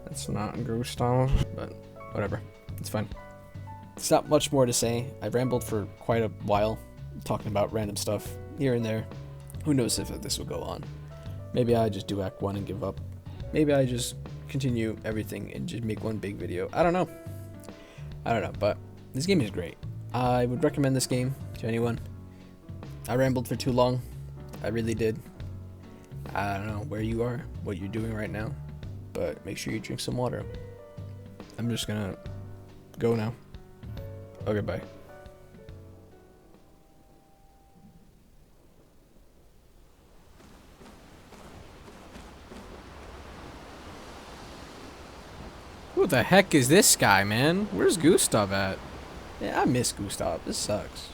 That's not Gustav, but whatever. It's fine. It's not much more to say. I rambled for quite a while, talking about random stuff here and there. Who knows if this will go on. Maybe I just do Act 1 and give up. Maybe I just continue everything and just make one big video. I don't know, but this game is great. I would recommend this game to anyone. I rambled for too long. I really did. I don't know where you are, what you're doing right now, but make sure you drink some water. I'm just gonna go now. Okay, bye. Who the heck is this guy, man? Where's Gustav at? Yeah, I miss Gustav. This sucks.